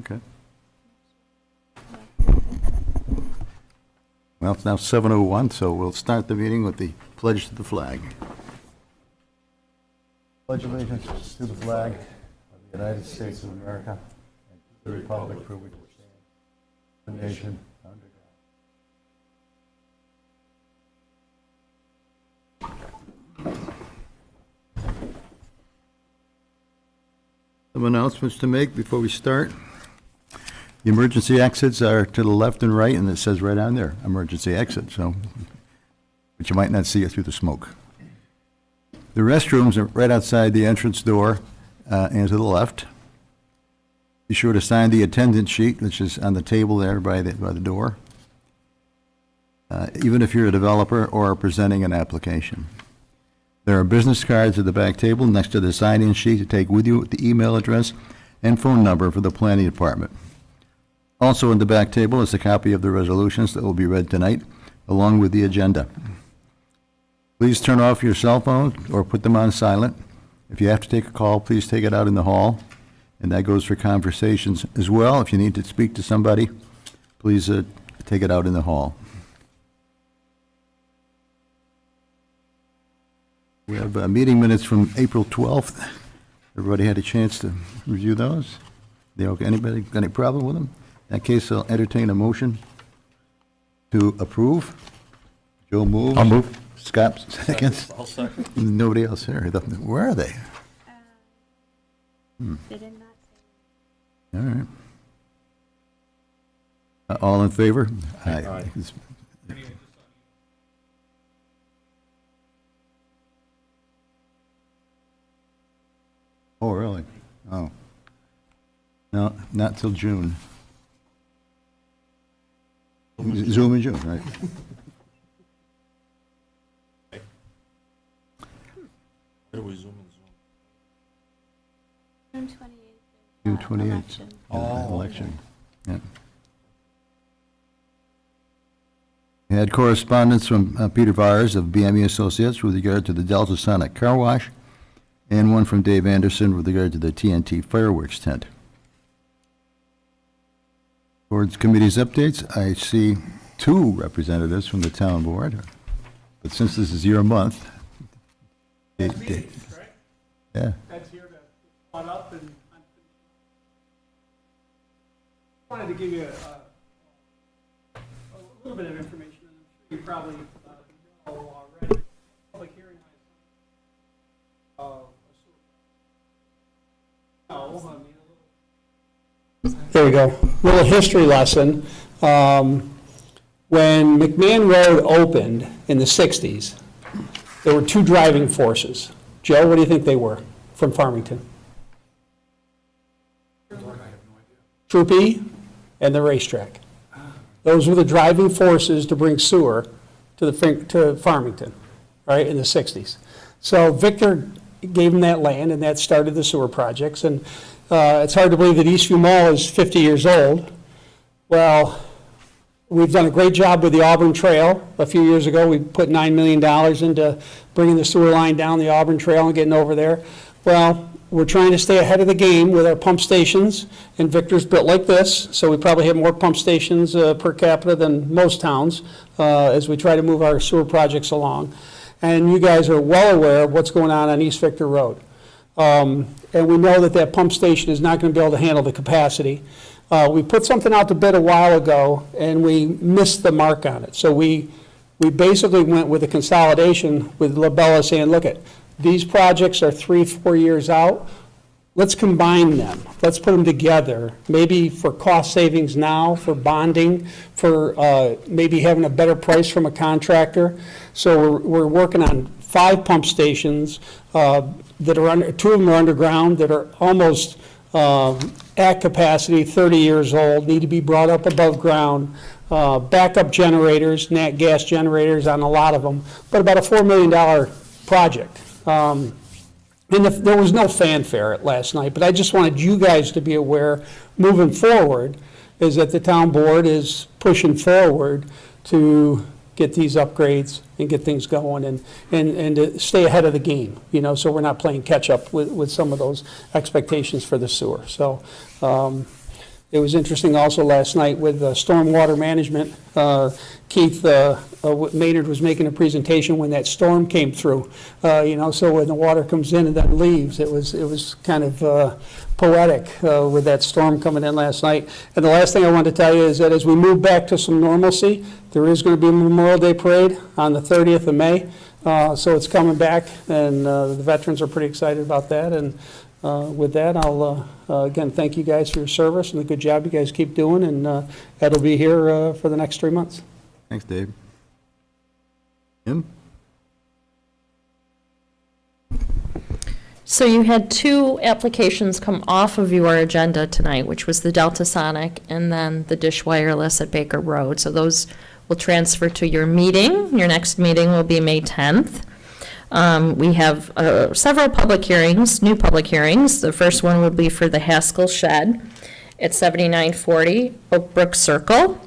Okay. Well, it's now 7:01, so we'll start the meeting with the pledge to the flag. Pledge allegiance to the flag of the United States of America and to the republic for which it stands, one nation, under God. Some announcements to make before we start. The emergency exits are to the left and right, and it says right on there, emergency exit, so, but you might not see it through the smoke. The restrooms are right outside the entrance door and to the left. Be sure to sign the attendance sheet, which is on the table there by the door, even if you're a developer or are presenting an application. There are business cards at the back table next to the sign-in sheet to take with you the email address and phone number for the planning department. Also in the back table is a copy of the resolutions that will be read tonight, along with the agenda. Please turn off your cell phone or put them on silent. If you have to take a call, please take it out in the hall, and that goes for conversations as well. If you need to speak to somebody, please take it out in the hall. We have meeting minutes from April 12th. Everybody had a chance to review those? They okay? Anybody got any problem with them? In that case, I'll entertain a motion to approve. Joe moves. I'll move. Scott seconds. I'll second. Nobody else here. Where are they? They did not say. All right. All in favor? Aye. Oh, really? Oh. No, not till June. Zoom in June, right? Where do we zoom in? June 28th. June 28th. Election. Election. Yeah. We had correspondence from Peter Vars of BME Associates with regard to the Delta Sonic Car Wash, and one from Dave Anderson with regard to the TNT fireworks tent. Board's committee's updates. I see two representatives from the town board, but since this is your month, Next meeting, right? yeah. Ed's here to spot up, and I wanted to give you a little bit of information. I'm sure you probably know already. Public hearing There we go. Little history lesson. When McMahon Road opened in the 60s, there were two driving forces. Joe, what do you think they were from Farmington? Troop E and the racetrack. Those were the driving forces to bring sewer to Farmington, right, in the 60s. So Victor gave them that land, and that started the sewer projects. And it's hard to believe that Eastview Mall is 50 years old. Well, we've done a great job with the Auburn Trail. A few years ago, we put $9 million into bringing the sewer line down the Auburn Trail and getting over there. Well, we're trying to stay ahead of the game with our pump stations, and Victor's built like this, so we probably have more pump stations per capita than most towns as we try to move our sewer projects along. And you guys are well aware of what's going on East Victor Road. And we know that that pump station is not going to be able to handle the capacity. We put something out to bid a while ago, and we missed the mark on it. So we basically went with a consolidation with Labella saying, look, these projects are 3-4 years out. Let's combine them. Let's put them together, maybe for cost savings now, for bonding, for maybe having a better price from a contractor. So we're working on 5 pump stations that are under, 2 of them are underground, that are almost at capacity, 30 years old, need to be brought up above ground. Backup generators, nat gas generators on a lot of them, but about a $4 million project. And there was no fanfare last night, but I just wanted you guys to be aware, moving forward, is that the town board is pushing forward to get these upgrades and get things going and to stay ahead of the game, you know, so we're not playing catch up with some of those expectations for the sewer. So It was interesting also last night with stormwater management. Keith Maynard was making a presentation when that storm came through. So when the water comes in and then leaves, it was kind of poetic with that storm coming in last night. And the last thing I wanted to tell you is that as we move back to some normalcy, there is going to be a Memorial Day parade on the 30th of May. So it's coming back, and the veterans are pretty excited about that. And with that, I'll again thank you guys for your service and the good job you guys keep doing, and that'll be here for the next 3 months. Thanks, Dave. Jim? So you had two applications come off of your agenda tonight, which was the Delta Sonic and then the Dish Wireless at Baker Road. So those will transfer to your meeting. Your next meeting will be May 10th. We have several public hearings, new public hearings. The first one will be for the Haskell Shed at 7940 Oak Brook Circle.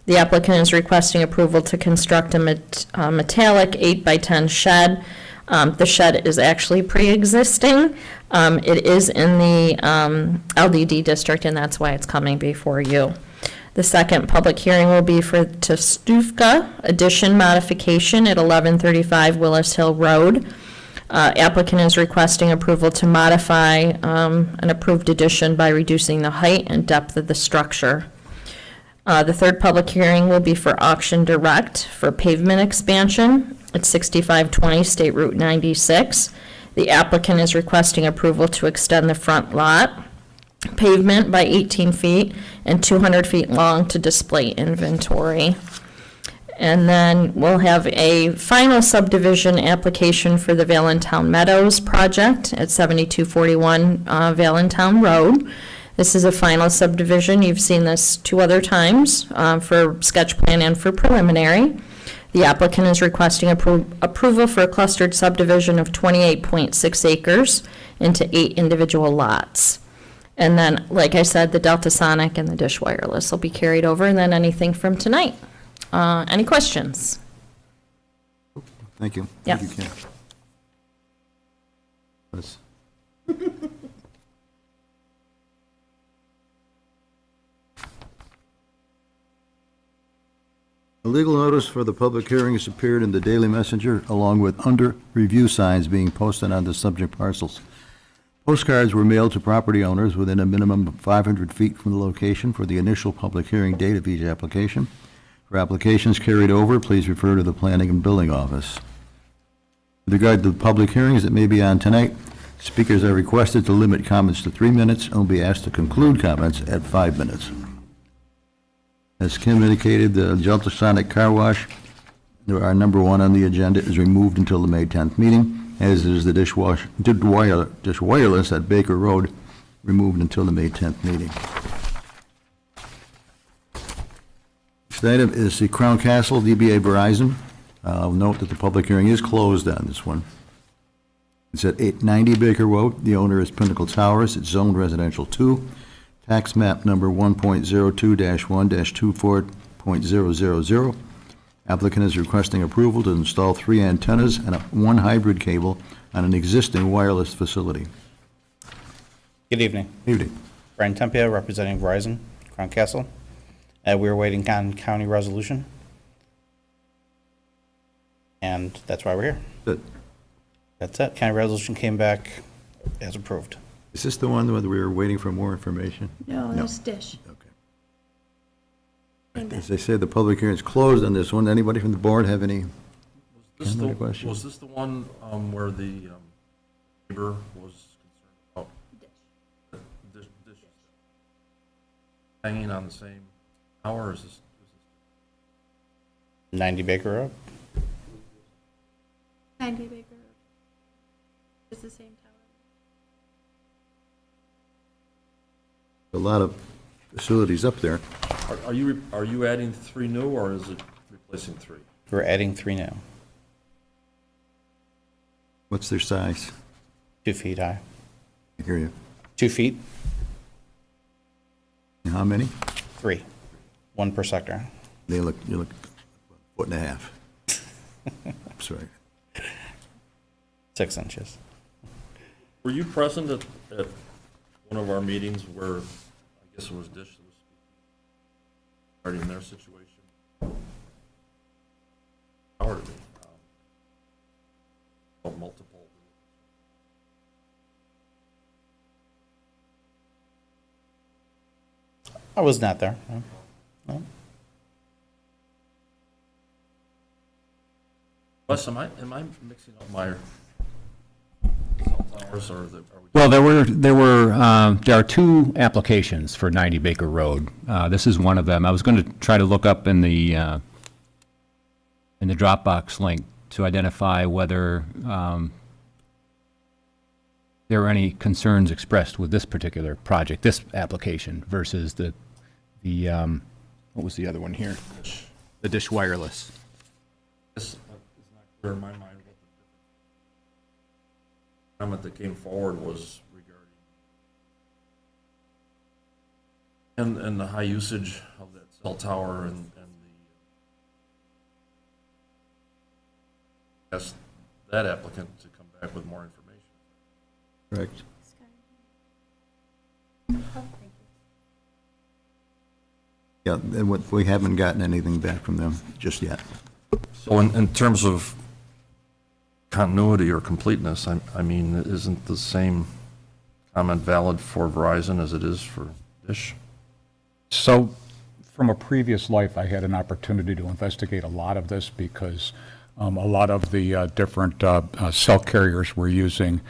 The applicant is requesting approval to construct a metallic 8x10 shed. The shed is actually pre-existing. It is in the LDD district, and that's why it's coming before you. The second public hearing will be for Tostufka Addition Modification at 1135 Willis Hill Road. Applicant is requesting approval to modify an approved addition by reducing the height and depth of the structure. The third public hearing will be for Auction Direct for pavement expansion at 6520 State Route 96. The applicant is requesting approval to extend the front lot pavement by 18 feet and 200 feet long to display inventory. And then we'll have a final subdivision application for the Valentine Meadows project at 7241 Valentine Road. This is a final subdivision. You've seen this 2 other times for sketch plan and for preliminary. The applicant is requesting approval for a clustered subdivision of 28.6 acres into 8 individual lots. And then, like I said, the Delta Sonic and the Dish Wireless will be carried over, and then anything from tonight. Any questions? Thank you. Yeah. Thank you, Kim. Let's- A legal notice for the public hearing has appeared in the Daily Messenger, along with under review signs being posted on the subject parcels. Postcards were mailed to property owners within a minimum of 500 feet from the location for the initial public hearing date of each application. For applications carried over, please refer to the Planning and Building Office. With regard to the public hearings that may be on tonight, speakers are requested to limit comments to 3 minutes and will be asked to conclude comments at 5 minutes. As Kim indicated, the Delta Sonic Car Wash, our number 1 on the agenda, is removed until the May 10th meeting, as is the Dish Wireless at Baker Road, removed until the May 10th meeting. Next item is the Crown Castle DBA Verizon. I'll note that the public hearing is closed on this one. It's at 890 Baker Road. The owner is Pinnacle Towers. It's zoned residential 2. Tax map number 1.02-1-24.000. Applicant is requesting approval to install 3 antennas and 1 hybrid cable on an existing wireless facility. Good evening. Evening. Brian Tempia, representing Verizon, Crown Castle. We're waiting on county resolution. And that's why we're here. Good. That's it. County resolution came back as approved. Is this the one where we were waiting for more information? No, that's Dish. Okay. As I said, the public hearing is closed on this one. Anybody from the board have any? Was Another question? this the one where the neighbor was concerned about dish hanging on the same tower, or is this 90 Baker Road. 90 Baker. It's the same tower. A lot of facilities up there. Are you adding 3 new, or is it replacing 3? We're adding 3 now, What's their size? 2 feet high. I hear you. 2 feet, And how many? 3. 1 per sector. You look 1.5 foot. Sorry. 6 inches. Were you present at one of our meetings where, I guess it was Dish that was speaking regarding their situation. Power to me. Multiple. I was not there. No. No. Wes, am I mixing up my cell towers or are we? Well, there are two applications for 90 Baker Road. This is one of them. I was going to try to look up in the Dropbox link to identify whether there are any concerns expressed with this particular project, this application, versus the what was the other one here? The Dish Wireless. It's not clear in my mind what the comment that came forward was regarding and the high usage of that cell tower and the ask that applicant to come back with more information. Correct. Yeah, and we haven't gotten anything back from them just yet. So in terms of continuity or completeness, I mean, isn't the same comment valid for Verizon as it is for Dish? So, from a previous life, I had an opportunity to investigate a lot of this because a lot of the different cell carriers were using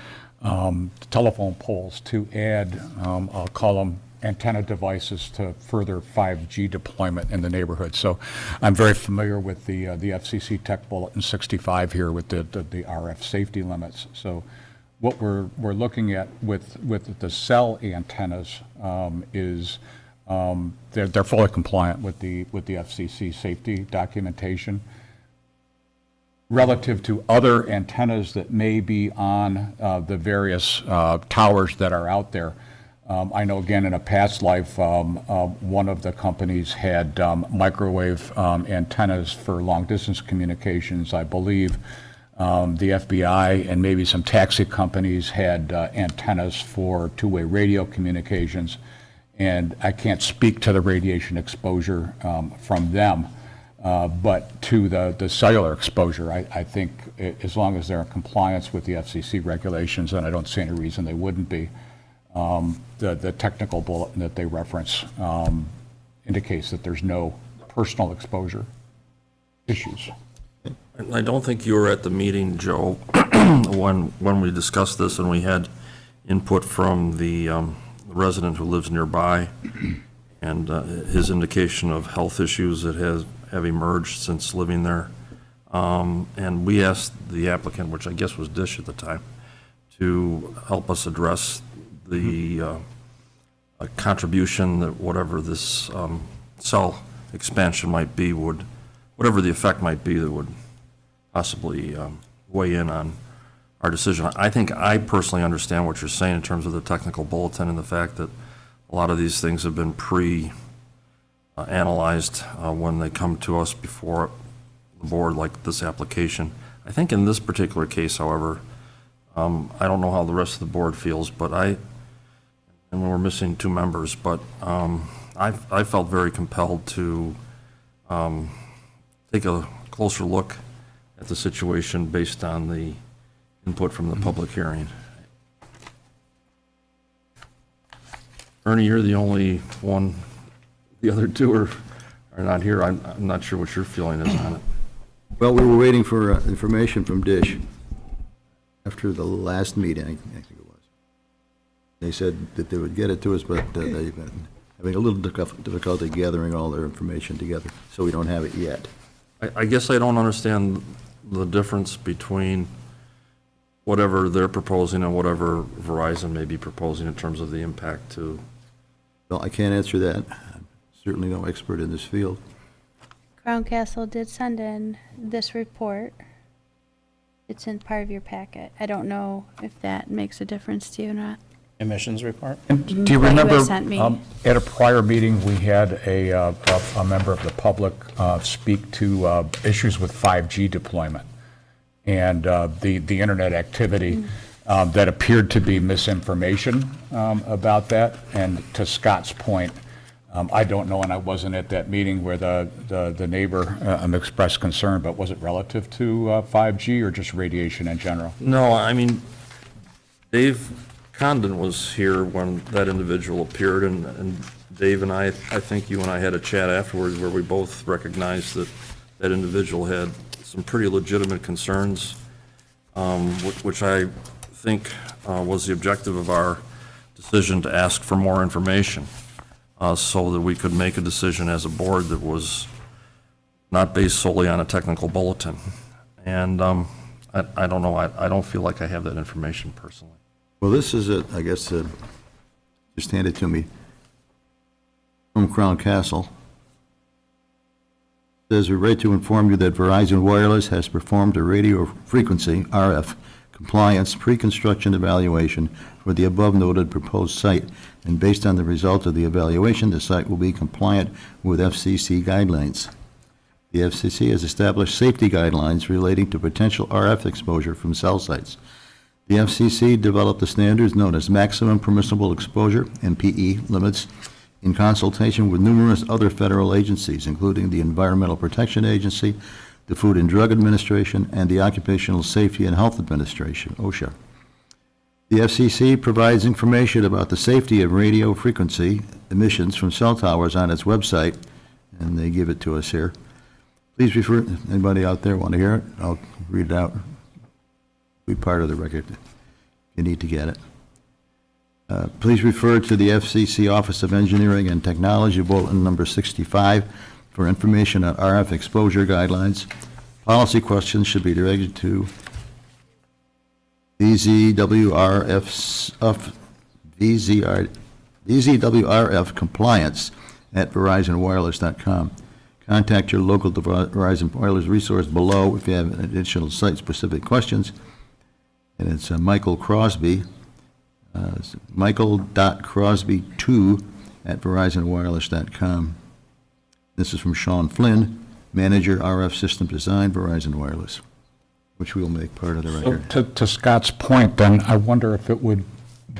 telephone poles to add, I'll call them antenna devices to further 5G deployment in the neighborhood. So I'm very familiar with the FCC Tech Bulletin 65 here with the RF safety limits. So what we're looking at with the cell antennas is they're fully compliant with the FCC safety documentation. Relative to other antennas that may be on the various towers that are out there, I know, again, in a past life, one of the companies had microwave antennas for long-distance communications. I believe the FBI and maybe some taxi companies had antennas for two-way radio communications. And I can't speak to the radiation exposure from them, but to the cellular exposure, I think as long as they're in compliance with the FCC regulations, and I don't see any reason they wouldn't be, the technical bulletin that they reference indicates that there's no personal exposure issues. And I don't think you were at the meeting, Joe, when we discussed this and we had input from the resident who lives nearby and his indication of health issues that have emerged since living there. And we asked the applicant, which I guess was Dish at the time, to help us address the contribution that whatever this cell expansion might be whatever the effect might be that would possibly weigh in on our decision. I think I personally understand what you're saying in terms of the technical bulletin and the fact that a lot of these things have been analyzed when they come to us before the board, like this application. I think in this particular case, however, I don't know how the rest of the board feels, but and we're missing two members, but I felt very compelled to take a closer look at the situation based on the input from the public hearing. Ernie, you're the only one. The other two are not here. I'm not sure what your feeling is on it. Well, we were waiting for information from Dish after the last meeting, I think it was. They said that they would get it to us, but they've been having a little difficulty gathering all their information together, so we don't have it yet. I guess I don't understand the difference between whatever they're proposing and whatever Verizon may be proposing in terms of the impact to. Well, I can't answer that. I'm certainly no expert in this field. Crown Castle did send in this report. It's in part of your packet. I don't know if that makes a difference to you or not. Emissions report? And do you What you remember, sent me. at a prior meeting, we had a member of the public speak to issues with 5G deployment and the internet activity. that appeared to be misinformation about that. And to Scott's point, I don't know, and I wasn't at that meeting where the neighbor expressed concern, but was it relative to 5G or just radiation in general? No, I mean, Dave Condon was here when that individual appeared, and Dave and I think you and I had a chat afterwards where we both recognized that that individual had some pretty legitimate concerns, which I think was the objective of our decision to ask for more information, so that we could make a decision as a board that was not based solely on a technical bulletin. And I don't know, I don't feel like I have that information personally. Well, this is it, I guess, just handed to me from Crown Castle. Says, we write to inform you that Verizon Wireless has performed a radio frequency, RF, compliance pre-construction evaluation for the above-noted proposed site, and based on the result of the evaluation, the site will be compliant with FCC guidelines. The FCC has established safety guidelines relating to potential RF exposure from cell sites. The FCC developed the standards known as maximum permissible exposure, MPE, limits in consultation with numerous other federal agencies, including the Environmental Protection Agency, the Food and Drug Administration, and the Occupational Safety and Health Administration, OSHA. The FCC provides information about the safety of radio frequency emissions from cell towers on its website, and they give it to us here. Please refer, anybody out there want to hear it? I'll read it out. Be part of the record if you need to get it. Please refer to the FCC Office of Engineering and Technology Bulletin number 65 for information on RF exposure guidelines. Policy questions should be directed to VZWRF compliance at verizonwireless.com. Contact your local Verizon Wireless resource below if you have additional site-specific questions. And it's Michael Crosby, michael.crosby2@verizonwireless.com. This is from Sean Flynn, Manager, RF System Design, Verizon Wireless, which we'll make part of the So record. to Scott's point, then, I wonder if it would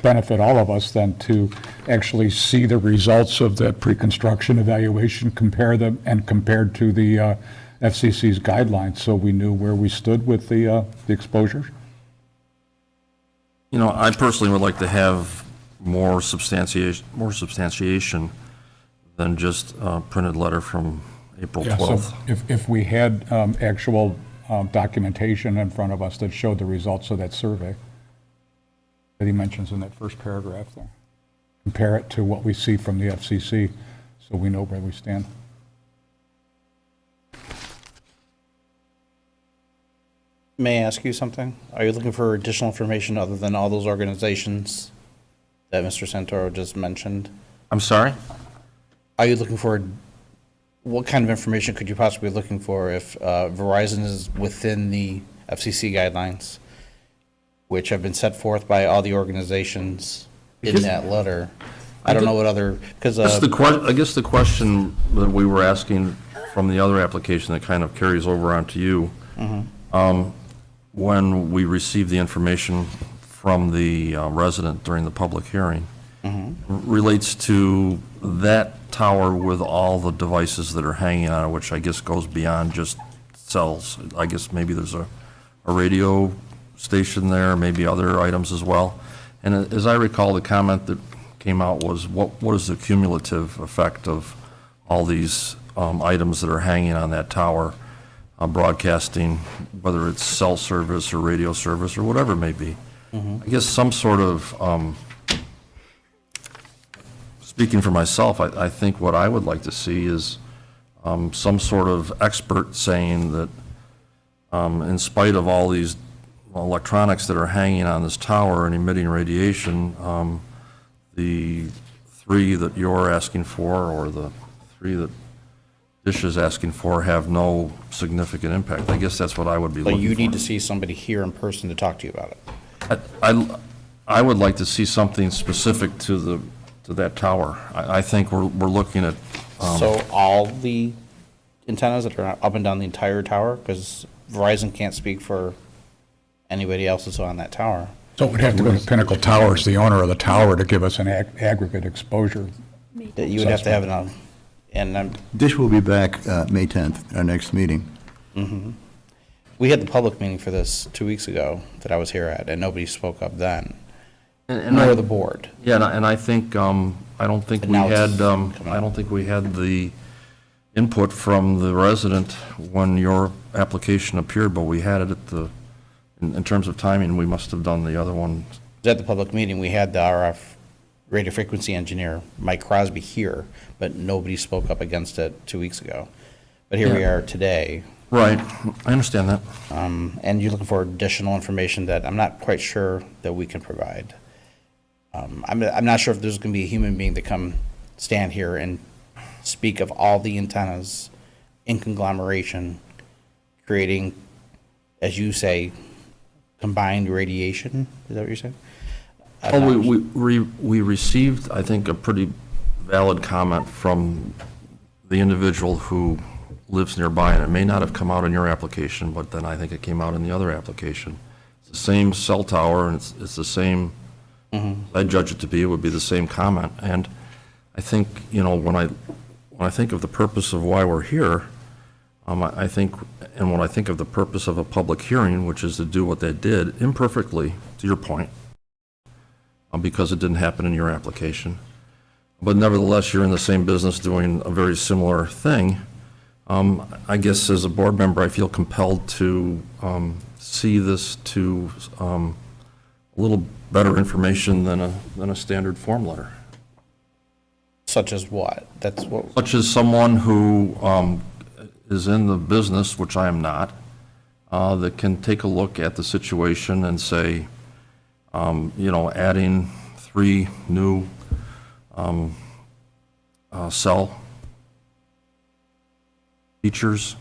benefit all of us then to actually see the results of that pre-construction evaluation, compare them, and compared to the FCC's guidelines, so we knew where we stood with the exposures? You know, I personally would like to have more substantiation than just a printed letter from April Yeah, so 12th. if we had actual documentation in front of us that showed the results of that survey that he mentions in that first paragraph there, compare it to what we see from the FCC, so we know where we stand. May I ask you something? Are you looking for additional information other than all those organizations that Mr. Santoro just mentioned? I'm sorry? Are you looking for, what kind of information could you possibly be looking for if Verizon is within the FCC guidelines, which have been set forth by all the organizations in that letter? I don't know what other, because I guess the question that we were asking from the other application that kind of carries over onto you, when we received the information from the resident during the public hearing, relates to that tower with all the devices that are hanging on it, which I guess goes beyond just cells. I guess maybe there's a radio station there, maybe other items as well. And as I recall, the comment that came out was, what is the cumulative effect of all these items that are hanging on that tower, broadcasting, whether it's cell service or radio service or whatever it may be. I guess some sort of, speaking for myself, I think what I would like to see is some sort of expert saying that in spite of all these electronics that are hanging on this tower and emitting radiation, the 3 that you're asking for or the 3 that Dish is asking for have no significant impact. I guess that's what I would be looking but for. you need to see somebody here in person to talk to you about it. I would like to see something specific to that tower. I think we're looking at, So all the antennas that are up and down the entire tower, because Verizon can't speak for anybody else that's on that tower. So it would have to go to Pinnacle Towers, the owner of the tower, to give us an aggregate exposure. That you would have to have it on, and Dish will be back May 10th, our next meeting. we had the public meeting for this 2 weeks ago that I was here at, and nobody spoke up then, And nor the board. Yeah, and I think, I don't think But we now it's had, coming I up. don't think we had the input from the resident when your application appeared, but we had it at the, in terms of timing, we must have done the other one. At the public meeting, we had the RF radio frequency engineer, Mike Crosby, here, but nobody spoke up against it 2 weeks ago. But here we Yeah. are today, Right, I understand that. and you're looking for additional information that I'm not quite sure that we can provide. I'm not sure if there's going to be a human being to come stand here and speak of all the antennas in conglomeration, creating, as you say, combined radiation. Is that what you're saying? I'm Well, not- we received, I think, a pretty valid comment from the individual who lives nearby, and it may not have come out in your application, but then I think it came out in the other application. It's the same cell tower, and it's the same, I judge it to be, it would be the same comment. And I think, you know, when I think of the purpose of why we're here, I think, and when I think of the purpose of a public hearing, which is to do what they did, imperfectly, to your point, because it didn't happen in your application. But nevertheless, you're in the same business doing a very similar thing. I guess as a board member, I feel compelled to see this to a little better information than a standard form letter. Such as what? That's what, Such as someone who is in the business, which I am not, that can take a look at the situation and say, you know, adding 3 new cell features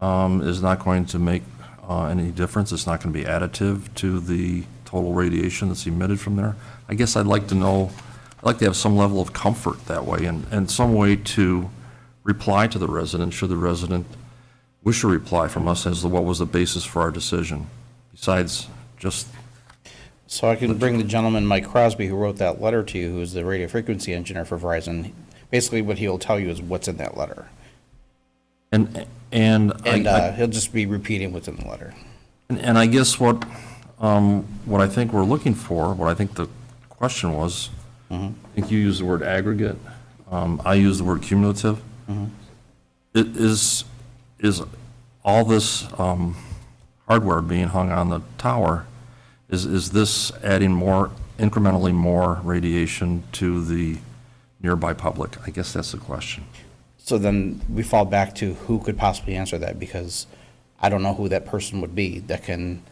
is not going to make any difference. It's not going to be additive to the total radiation that's emitted from there. I guess I'd like to know, I'd like to have some level of comfort that way and some way to reply to the resident, should the resident wish a reply from us as to what was the basis for our decision, besides just, so I can bring the gentleman, Mike Crosby, who wrote that letter to you, who is the radio frequency engineer for Verizon. Basically, what he'll tell you is what's in that letter. and And I- he'll just be repeating what's in the letter. And I guess what I think we're looking for, what I think the question was, I think you used the word aggregate, I used the word cumulative. It is all this hardware being hung on the tower, is this adding more, incrementally more radiation to the nearby public? I guess that's the question. So then we fall back to who could possibly answer that, because I don't know who that person would be that can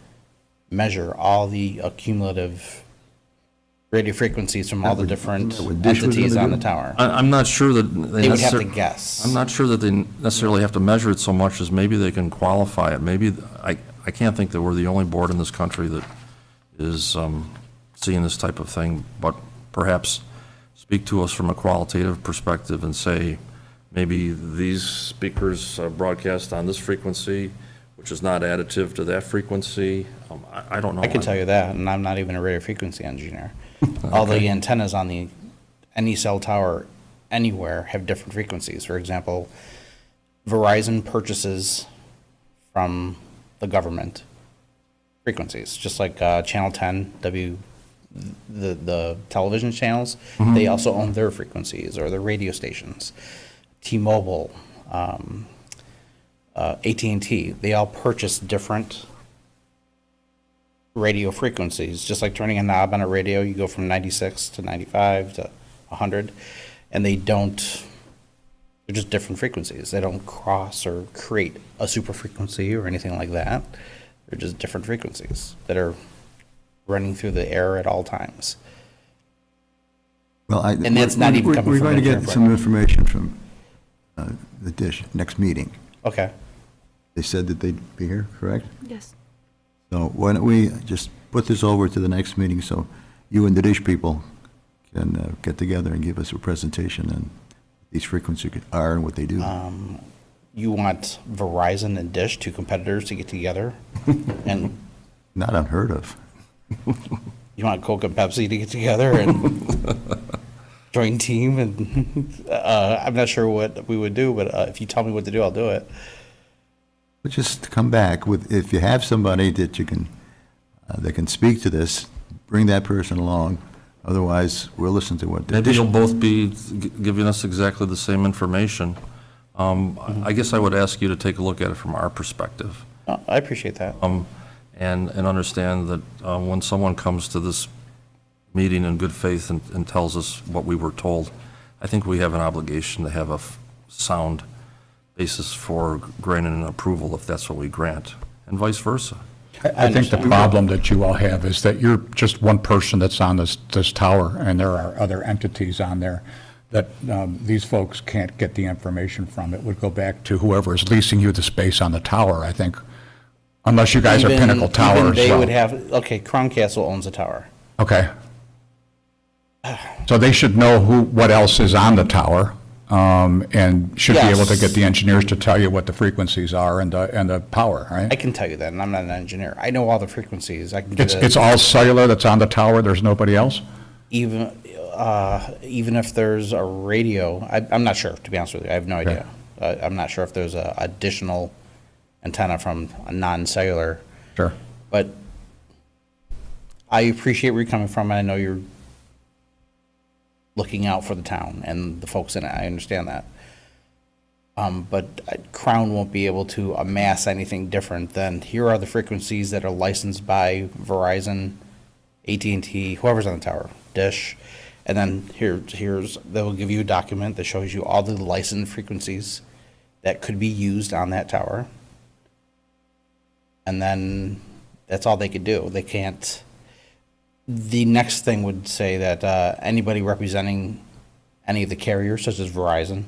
measure all the cumulative radio frequencies from all the different that what Dish was entities gonna on the do? tower. I'm not sure that they They would have to necessar- guess. I'm not sure that they necessarily have to measure it so much as maybe they can qualify it. Maybe, I can't think that we're the only board in this country that is seeing this type of thing, but perhaps speak to us from a qualitative perspective and say, maybe these speakers broadcast on this frequency, which is not additive to that frequency. I don't know. I can tell you that, and I'm not even a radio frequency engineer. All the antennas on any cell tower anywhere have different frequencies. For example, Verizon purchases from the government frequencies, just like Channel 10, the television channels, they also own their frequencies or their radio stations. T-Mobile, AT&T, they all purchase different radio frequencies, just like turning a knob on a radio, you go from 96 to 95 to 100, and they're just different frequencies. They don't cross or create a super frequency or anything like that. They're just different frequencies that are running through the air at all times. Well, And that's not even coming We're from going to Victor get and some information from the Dish next meeting. Okay. They said that they'd be here, correct? Yes. So why don't we just put this over to the next meeting so you and the Dish people can get together and give us a presentation on these frequencies are and what they do. You want Verizon and Dish, two competitors, to get together and Not unheard of. You want Coke and Pepsi to get together and join team? And I'm not sure what we would do, but if you tell me what to do, I'll do it. But just come back with, if you have somebody that you can, that can speak to this, bring that person along. Otherwise, we'll listen to what. Maybe you'll both be giving us exactly the same information. I guess I would ask you to take a look at it from our perspective. Oh, I appreciate that. And understand that when someone comes to this meeting in good faith and tells us what we were told, I think we have an obligation to have a sound basis for granting an approval if that's what we grant, and vice versa. I think the problem that you all have is that you're just one person that's on this tower, and there are other entities on there that these folks can't get the information from. It would go back to whoever is leasing you the space on the tower, I think, unless you guys are Pinnacle Tower Even as they would well. have, okay, Crown Castle owns a tower. Okay. So they should know what else is on the tower, and should be able to Yes. get the engineers to tell you what the frequencies are and the power, I right? can tell you that, and I'm not an engineer. I know all the frequencies. I can get It's all cellular that's on the tower, there's nobody else? even if there's a radio, I'm not sure, to be honest with you. I have no idea. I'm not sure if there's a additional antenna from a non-cellular, Sure. but I appreciate where you're coming from, and I know you're looking out for the town and the folks in it. I understand that. But Crown won't be able to amass anything different than, here are the frequencies that are licensed by Verizon, AT&T, whoever's on the tower, Dish, and then they'll give you a document that shows you all the licensed frequencies that could be used on that tower. And then that's all they could do. They can't. The next thing would say that anybody representing any of the carriers, such as Verizon,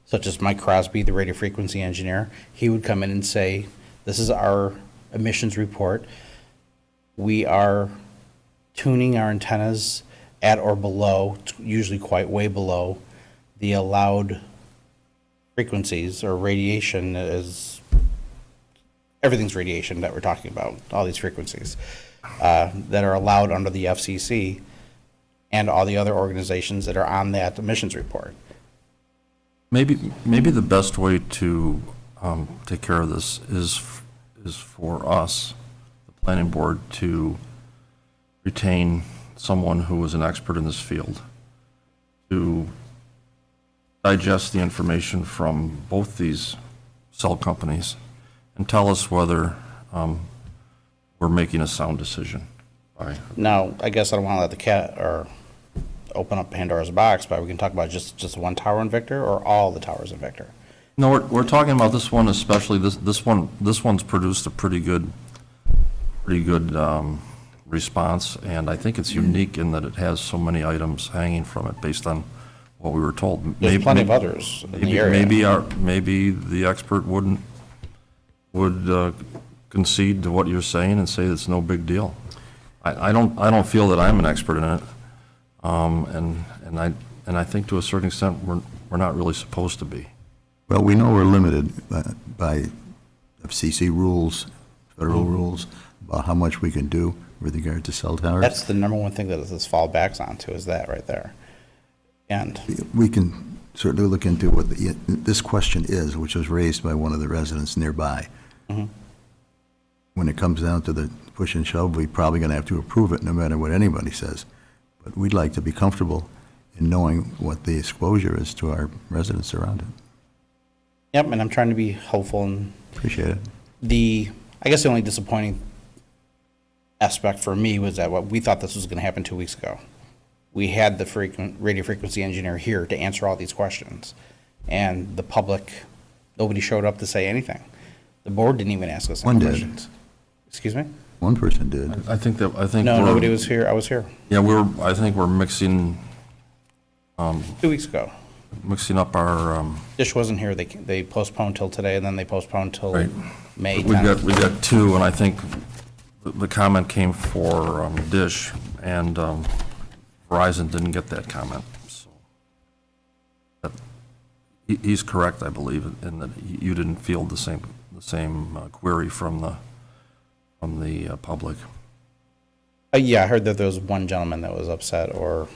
such as Mike Crosby, the radio frequency engineer, he would come in and say, this is our emissions report. We are tuning our antennas at or below, usually quite way below, the allowed frequencies, or radiation is, everything's radiation that we're talking about, all these frequencies that are allowed under the FCC and all the other organizations that are on that emissions report. Maybe the best way to take care of this is for us, the planning board, to retain someone who is an expert in this field to digest the information from both these cell companies and tell us whether we're making a sound decision. Now, I guess I don't want to let the cat, or open up Pandora's box, but we can talk about just one tower in Victor, or all the towers in Victor. No, we're talking about this one especially. This one's produced a pretty good response, and I think it's unique in that it has so many items hanging from it based on what we were told. There's plenty of others in the area. Maybe the expert would concede to what you're saying and say it's no big deal. I don't feel that I'm an expert in it, and I think to a certain extent we're not really supposed to be. Well, we know we're limited by FCC rules, federal rules, about how much we can do with regard to cell towers. That's the number one thing that this fall backs onto, is that right there. And We can certainly look into what this question is, which was raised by one of the residents nearby. When it comes down to the push and shove, we're probably going to have to approve it no matter what anybody says. But we'd like to be comfortable in knowing what the exposure is to our residents around it. yep, and I'm trying to be hopeful, and Appreciate it. I guess the only disappointing aspect for me was that we thought this was going to happen 2 weeks ago. We had the radio frequency engineer here to answer all these questions, and the public, nobody showed up to say anything. The board didn't even ask us any One did. questions. Excuse me? One person did. I think No, nobody was here. I was here Yeah, I think we're mixing 2 weeks ago. up our. Dish wasn't here. They postponed till today, and then they postponed till Right. May We 10th. got two, and I think the comment came for Dish, and Verizon didn't get that comment. So he's correct, I believe, in that you didn't field the same query from the public. Yeah, I heard that there was one gentleman that was upset or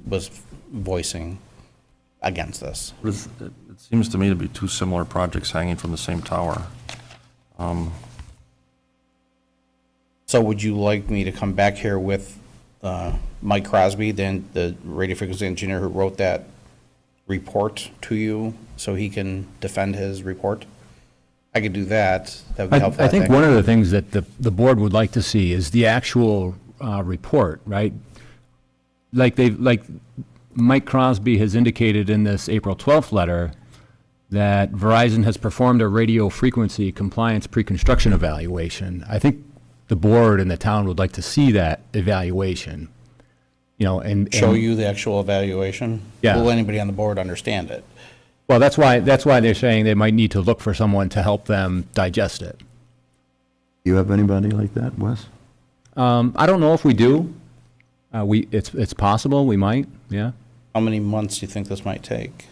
was voicing against this. It seems to me to be two similar projects hanging from the same tower. So would you like me to come back here with Mike Crosby, then the radio frequency engineer who wrote that report to you, so he can defend his report? I could do that. That would be helpful, I think one of the things that the board would like to see is the actual report, right? Like Mike Crosby has indicated in this April 12th letter that Verizon has performed a radio frequency compliance pre-construction evaluation. I think the board and the town would like to see that evaluation, and. Show you the actual evaluation? Yeah. Will anybody on the board understand it? Well, that's why they're saying they might need to look for someone to help them digest it. You have anybody like that, Wes? I don't know if we do. It's possible, we might, yeah. How many months do you think this might take?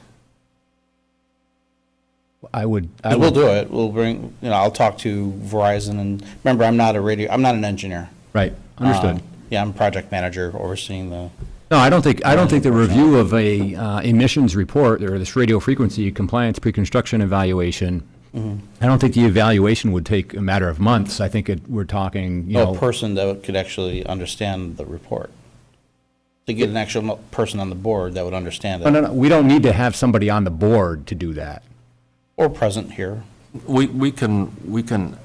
I would. We'll do it. We'll bring, I'll talk to Verizon, and remember, I'm not an engineer. Right, understood. Yeah, I'm project manager overseeing the, No, I don't think the review of a emissions report or this radio frequency compliance pre-construction evaluation, I don't think the evaluation would take a matter of months. I think we're talking, a person that could actually understand the report. To get an actual person on the board that would understand it. No, we don't need to have somebody on the board to do that. Or present here. We can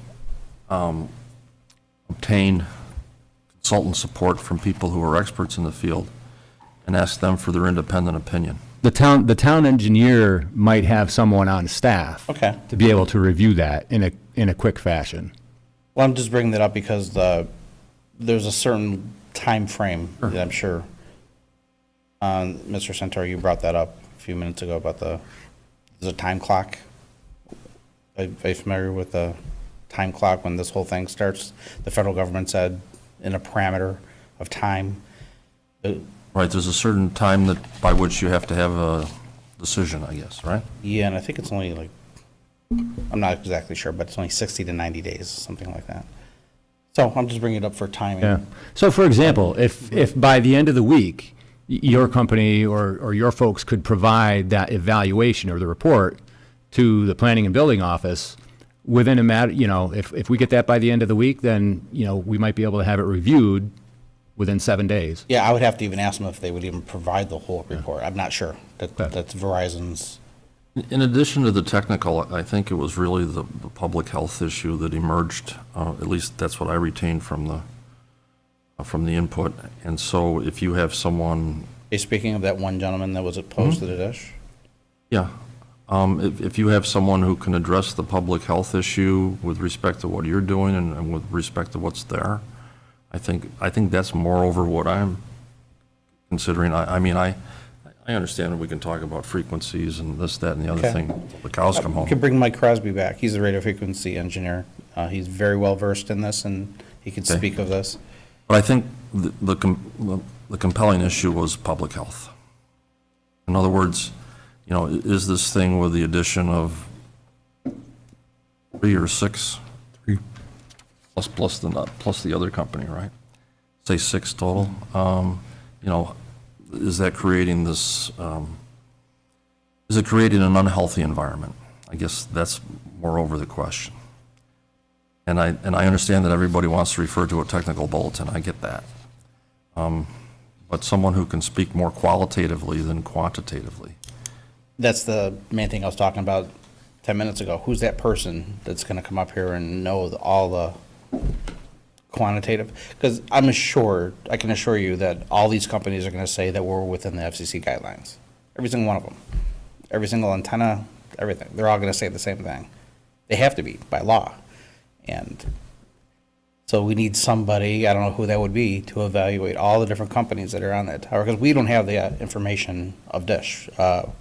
obtain consultant support from people who are experts in the field and ask them for their independent opinion. The town engineer might have someone on staff. Okay. To be able to review that in a quick fashion. Well, I'm just bringing that up because there's a certain time frame that I'm sure. Mr. Centaur, you brought that up a few minutes ago about there's a time clock. Are you familiar with the time clock when this whole thing starts? The federal government said in a parameter of time. Right, there's a certain time by which you have to have a decision, I guess, right? Yeah, and I think it's only like, I'm not exactly sure, but it's only 60 to 90 days, something like that. So I'm just bringing it up for timing. Yeah. So for example, if by the end of the week, your company or your folks could provide that evaluation or the report to the planning and building office within a matter, if we get that by the end of the week, then, we might be able to have it reviewed within 7 days. Yeah, I would have to even ask them if they would even provide the whole report. I'm not sure. That's Verizon's. In addition to the technical, I think it was really the public health issue that emerged, at least that's what I retained from the input. And so if you have someone... Are you speaking of that one gentleman that was opposed to the dish? Yeah. If you have someone who can address the public health issue with respect to what you're doing and with respect to what's there, I think that's moreover what I'm considering. I understand that we can talk about frequencies and this, that, and the other Okay. thing till the cows come You home. could bring Mike Crosby back. He's a radio frequency engineer. He's very well versed in this, and he can Okay. speak of this. But I think the compelling issue was public health. In other words, is this thing with the addition of 3 or 6, plus the other company, right? Say 6 total. Is that creating this? Is it creating an unhealthy environment? I guess that's moreover the question. And I understand that everybody wants to refer to a technical bulletin. I get that. But someone who can speak more qualitatively than quantitatively. That's the main thing I was talking about 10 minutes ago. Who's that person that's going to come up here and know all the quantitative? Because I can assure you that all these companies are going to say that we're within the FCC guidelines. Every single one of them. Every single antenna, everything. They're all going to say the same thing. They have to be by law. And so we need somebody, I don't know who that would be, to evaluate all the different companies that are on that tower. Because we don't have the information of Dish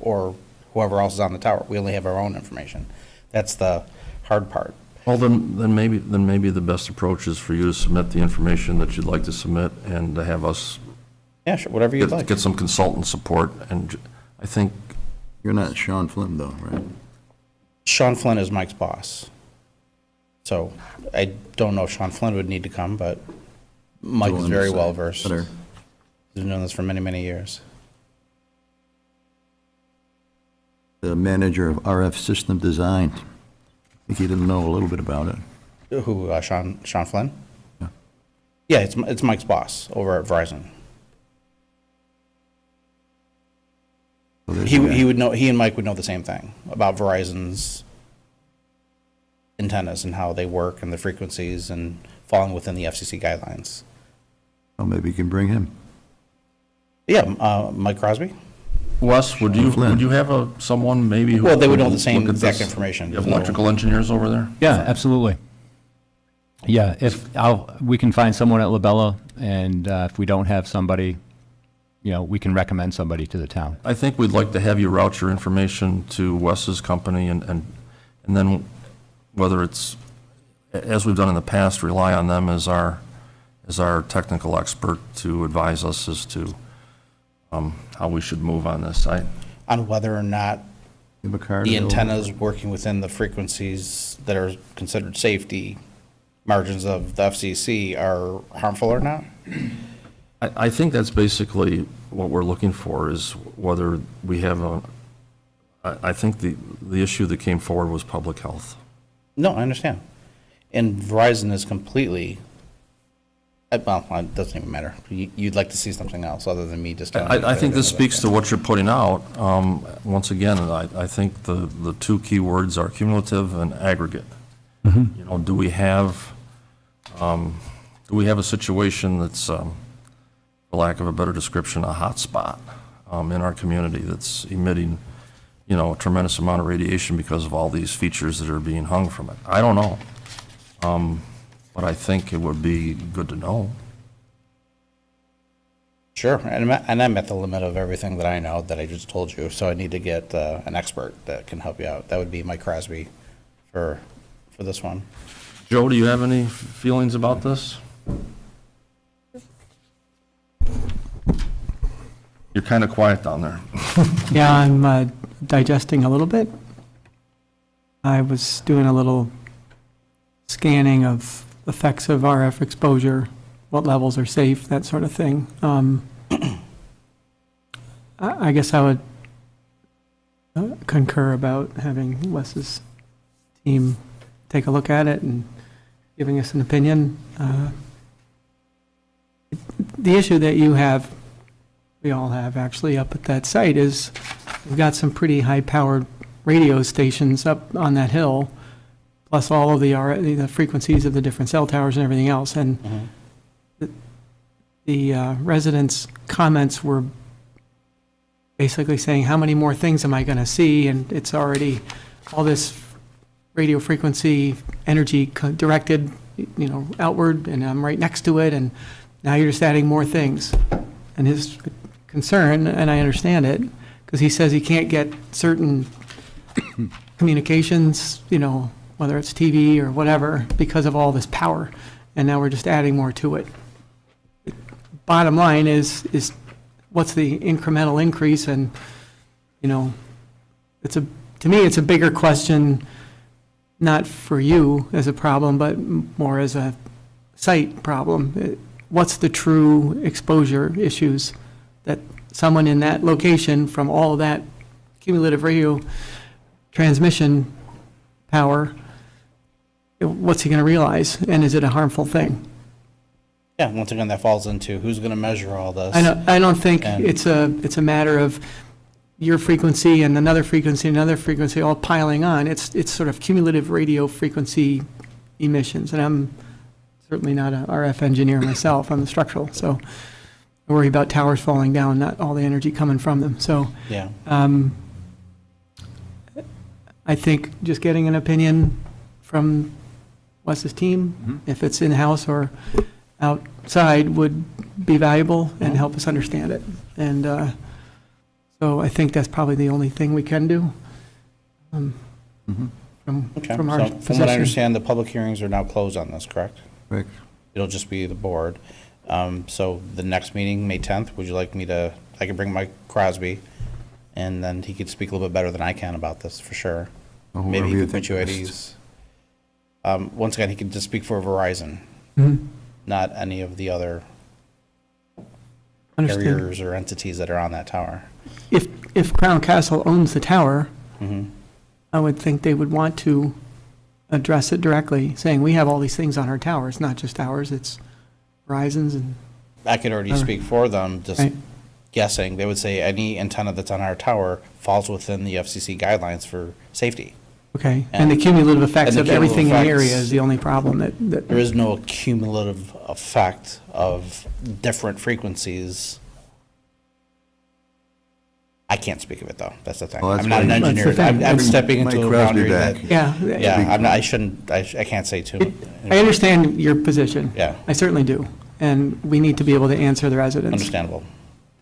or whoever else is on the tower. We only have our own information. That's the hard part. Well, then maybe the best approach is for you to submit the information that you'd like to submit and to have us Yeah, sure, whatever you'd like. get some consultant support. And I think You're not Sean Flynn, though, right? Sean Flynn is Mike's boss. So I don't know if Sean Flynn would need to come, but Mike is on very the well side. versed. Better. He's been doing this for many, many years. The manager of RF system design. I think he didn't know a little bit about it. Who, Sean Flynn? Yeah. Yeah, it's Mike's boss over at Verizon. So there's He a guy. he would know, he and Mike would know the same thing about Verizon's antennas and how they work and the frequencies and falling within the FCC guidelines. Well, maybe you can bring him. Yeah, Mike Crosby? Wes, would you have someone maybe who? Well, they would know the could same look at exact this? information. You have There's no- electrical engineers over there? Yeah, absolutely. Yeah, we can find someone at Labella, and if we don't have somebody, we can recommend somebody to the town. I think we'd like to have you route your information to Wes's company and then whether it's, as we've done in the past, rely on them as our technical expert to advise us as to how we should move on this. On whether or not You have a card the available? antennas working within the frequencies that are considered safety margins of the FCC are harmful or not? I think that's basically what we're looking for, is whether we have I think the issue that came forward was public health. No, I understand. And Verizon is completely, well, it doesn't even matter. You'd like to see something else other than me just telling you. I think this speaks to what you're putting out. Once again, I think the two key words are cumulative and aggregate. Do we have a situation that's, for lack of a better description, a hot spot in our community that's emitting, a tremendous amount of radiation because of all these features that are being hung from it? I don't know. But I think it would be good to know. Sure, and I'm at the limit of everything that I know that I just told you, so I need to get an expert that can help you out. That would be Mike Crosby for this one. Joe, do you have any feelings about this? You're kind of quiet down there. Yeah, I'm digesting a little bit. I was doing a little scanning of effects of RF exposure, what levels are safe, that sort of thing. I guess I would concur about having Wes's team take a look at it and giving us an opinion. The issue that you have, we all have actually up at that site, is we've got some pretty high-powered radio stations up on that hill, plus all of the frequencies of the different cell towers and everything else. And the residents' comments were basically saying, how many more things am I going to see? And it's already all this radio frequency energy directed, outward, and I'm right next to it, and now you're just adding more things. And his concern, and I understand it, because he says he can't get certain communications, whether it's TV or whatever, because of all this power, and now we're just adding more to it. Bottom line is what's the incremental increase? And, to me, it's a bigger question, not for you as a problem, but more as a site problem. What's the true exposure issues that someone in that location, from all of that cumulative radio transmission power, what's he going to realize? And is it a harmful thing? Yeah, once again, that falls into who's going to measure all this. I don't think And- it's a matter of your frequency and another frequency all piling on. It's sort of cumulative radio frequency emissions, and I'm certainly not an RF engineer myself. I'm a structural, so I worry about towers falling down, not all the energy coming from them. So Yeah, I think just getting an opinion from Wes's team, if it's in-house or outside, would be valuable and help us understand it. And so I think that's probably the only thing we can do from okay. from our So from what I position. understand, the public hearings are now closed on this, correct? Correct. It'll just be the board. So the next meeting, May 10th, would you like I could bring Mike Crosby, and then he could speak a little bit better than I can about this, for sure. Or Maybe whoever he you could put think you at best. ease. Once again, he could just speak for Verizon. Mhm. not any of the other Understood. carriers or entities that are on that tower. If Crown Castle owns the tower, Mhm. I would think they would want to address it directly, saying, we have all these things on our tower. It's not just ours, it's Verizon's and, I could already Alright. speak for them, just Right. guessing. They would say any antenna that's on our tower falls within the FCC guidelines for safety. okay. And the cumulative effects And the of everything in the cumulative area effects- is the only problem that, There is no cumulative effect of different frequencies. I can't speak of it, though. That's the thing. Well, that's I'm not an why- That's the engineer. thing. I'm stepping Mike into a Crosby boundary back. that, yeah. yeah, I'm not, I shouldn't, I can't say too. I understand your position. Yeah. I certainly do. And we need to be able to answer the residents. Understandable.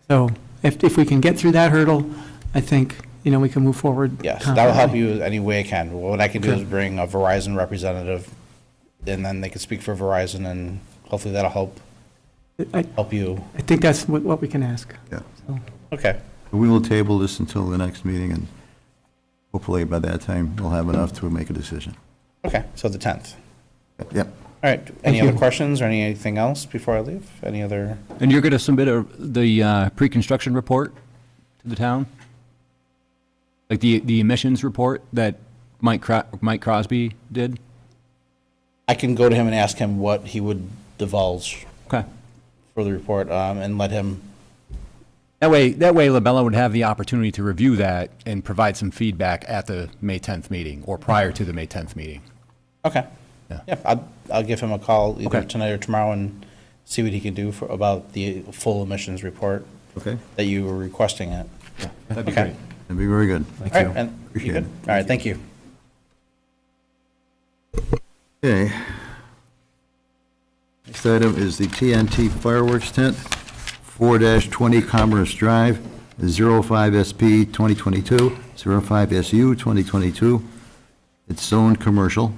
So if we can get through that hurdle, I think, we can move forward. Yes, that'll help confidently. you any way I can. What I can do is bring a Verizon representative, and then they can speak for Verizon, and hopefully that'll help I you. I think that's what we can ask. Yeah. Okay. We will table this until the next meeting, and hopefully by that time, we'll have enough to make a decision. Okay, so the 10th. Yep. All right, any you. other questions or anything else before I leave? Any other? And you're going to submit the pre-construction report to the town? Like the emissions report that Mike Crosby did? I can go to him and ask him what he would divulge Okay. for the report, and let him, That way, Labella would have the opportunity to review that and provide some feedback at the May 10th meeting or prior to the May 10th meeting. okay. Yeah. Yeah, I'll give him a call either Okay. tonight or tomorrow and see what he can do about the full emissions report Okay? that you were requesting it. That'd be Okay. great. That'd be very good. All right, and you Appreciate good? it. All right, thank you. Okay. Next item is the TNT fireworks tent, 4-20 Commerce Drive, 05SP 2022, 05SU 2022. It's zoned commercial.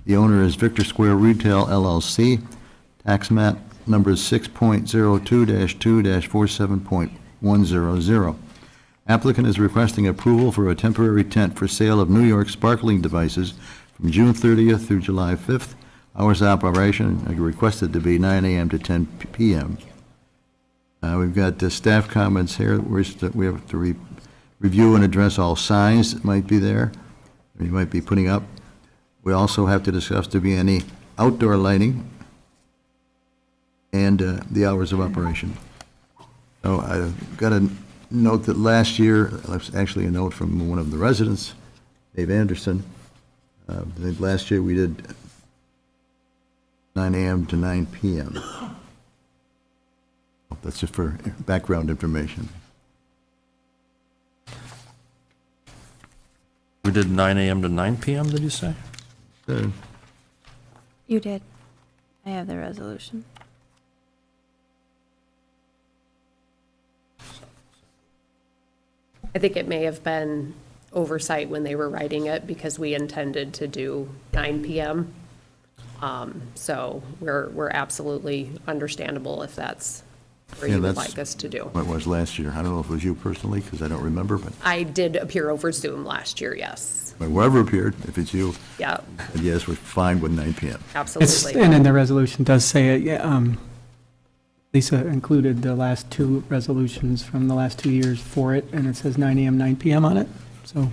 The owner is Victor Square Retail LLC. Tax map number 6.02-2-47.100. Applicant is requesting approval for a temporary tent for sale of New York sparkling devices from June 30th through July 5th. Hours of operation are requested to be 9 a.m. to 10 p.m. We've got staff comments here. We have to review and address all signs that might be there, or you might be putting up. We also have to discuss to be any outdoor lighting and the hours of operation. So I've got a note that last year, that's actually a note from one of the residents, Dave Anderson. I think last year we did 9 a.m. to 9 p.m. That's just for background information. We did 9 a.m. to 9 p.m., did you say? You did. I have the resolution. I think it may have been oversight when they were writing it because we intended to do 9 PM. So we're absolutely understandable if that's where Yeah, you would that's like us to do. What it was last year. I don't know if it was you personally, because I don't remember, but I did appear over Zoom last year, yes. whoever appeared, if it's you, Yeah, and yes, we're fine with 9 p.m. absolutely. And then the resolution does say it, yeah, Lisa included the last two resolutions from the last 2 years for it, and it says 9 AM, 9 PM on it, so.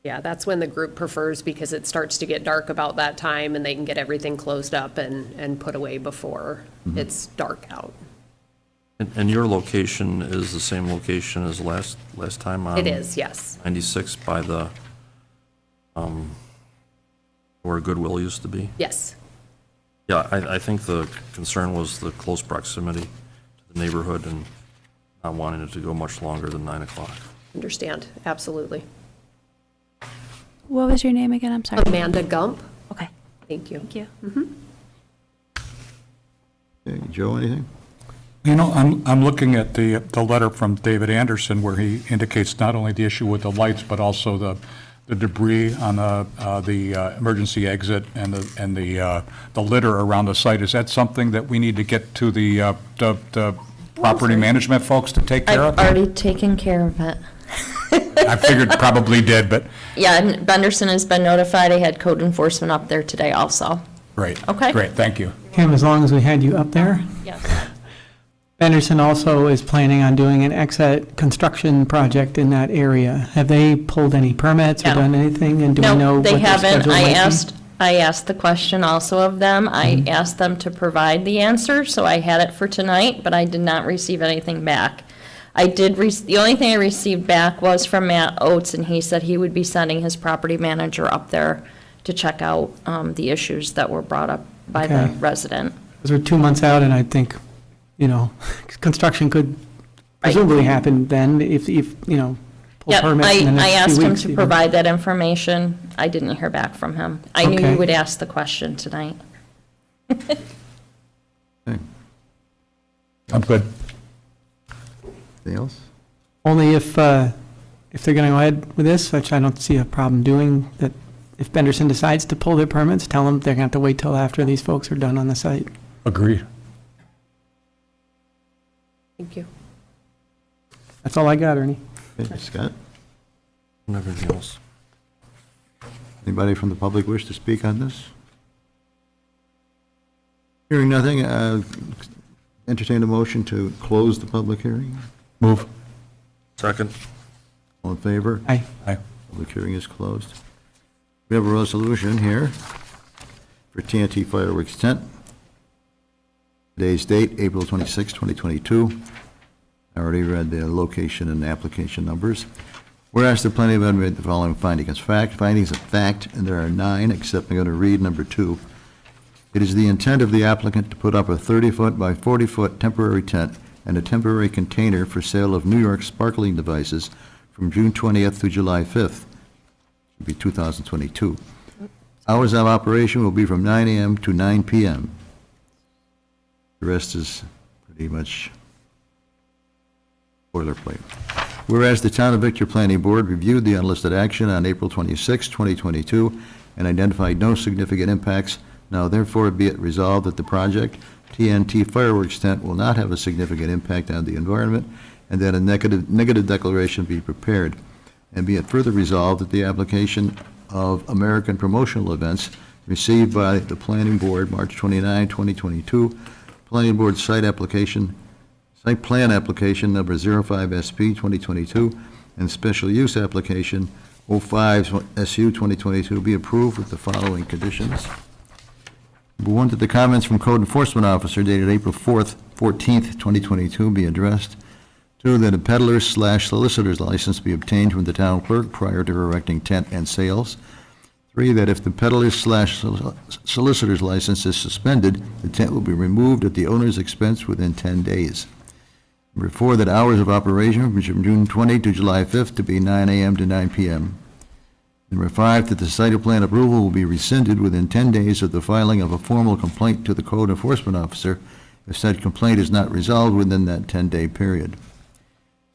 Yeah, that's when the group prefers because it starts to get dark about that time and they can get everything closed up and put away before it's dark out. And your location is the same location as last time on? It is, yes. 96 by the, where Goodwill used to be? Yes. Yeah, I think the concern was the close proximity to the neighborhood and not wanting it to go much longer than 9 o'clock. Understand, absolutely. What was your name again? I'm sorry. Amanda Gump, Okay, thank you. thank you. Okay, Joe, anything? You know, I'm looking at the letter from David Anderson where he indicates not only the issue with the lights, but also the debris on the emergency exit and the litter around the site. Is that something that we need to get to the property management folks to take care I've of? already taken care of it. I figured probably did, but, Yeah, and Benderson has been notified. I had code enforcement up there today also. Great. Okay. Great, thank you. Kim, as long as we had you up there. Yes. Benderson also is planning on doing an exit construction project in that area. Have they pulled any permits or No. done anything? And do we know No, what they their haven't. schedule might be? I asked the question also of them. I asked them to provide the answer, so I had it for tonight, but I did not receive anything back. The only thing I received back was from Matt Oates, and he said he would be sending his property manager up there to check out the issues that were brought up by the Okay. resident. Because we're 2 months out, and I think, construction could Right. presumably happen then if pull Yep, permits in the I next few asked him weeks to even. provide that information. I didn't hear back from him. I knew Okay. you would ask the question tonight. Okay. I'm good. Anything else? Only if they're going to go ahead with this, which I don't see a problem doing, that if Benderson decides to pull their permits, tell them they're going to have to wait till after these folks are done on the site. Agreed. Thank you. That's all I got, Ernie. Okay, Scott? And everything else. Anybody from the public wish to speak on this? Hearing nothing, entertain a motion to close the public hearing. Move. Second. All in favor? Aye. Aye. Public hearing is closed. We have a resolution here for TNT fireworks tent. Today's date, April 26, 2022. I already read the location and application numbers. Whereas the planning board made the following findings of fact, and there are 9, except I'm going to read number 2. It is the intent of the applicant to put up a 30-foot by 40-foot temporary tent and a temporary container for sale of New York sparkling devices from June 20th through July 5th. Should be 2022. Hours of operation will be from 9 a.m. to 9 p.m. The rest is pretty much boilerplate. Whereas the Town of Victor Planning Board reviewed the unlisted action on April 26, 2022, and identified no significant impacts, now therefore be it resolved that the project, TNT fireworks tent, will not have a significant impact on the environment, and that a negative declaration be prepared. And be it further resolved that the application of American Promotional Events received by the Planning Board March 29, 2022, Planning Board site plan application number 05SP 2022, and special use application 05 SU 2022 be approved with the following conditions. Number 1, that the comments from Code Enforcement Officer dated April 14th, 2022 be addressed. 2, that a peddler/solicitor's license be obtained from the town clerk prior to erecting tent and sales. 3, that if the peddler/solicitor's license is suspended, the tent will be removed at the owner's expense within 10 days. Number 4, that hours of operation from June 20 to July 5th to be 9 a.m. to 9 p.m. Number 5, that the site plan approval will be rescinded within 10 days of the filing of a formal complaint to the Code Enforcement Officer if said complaint is not resolved within that 10-day period.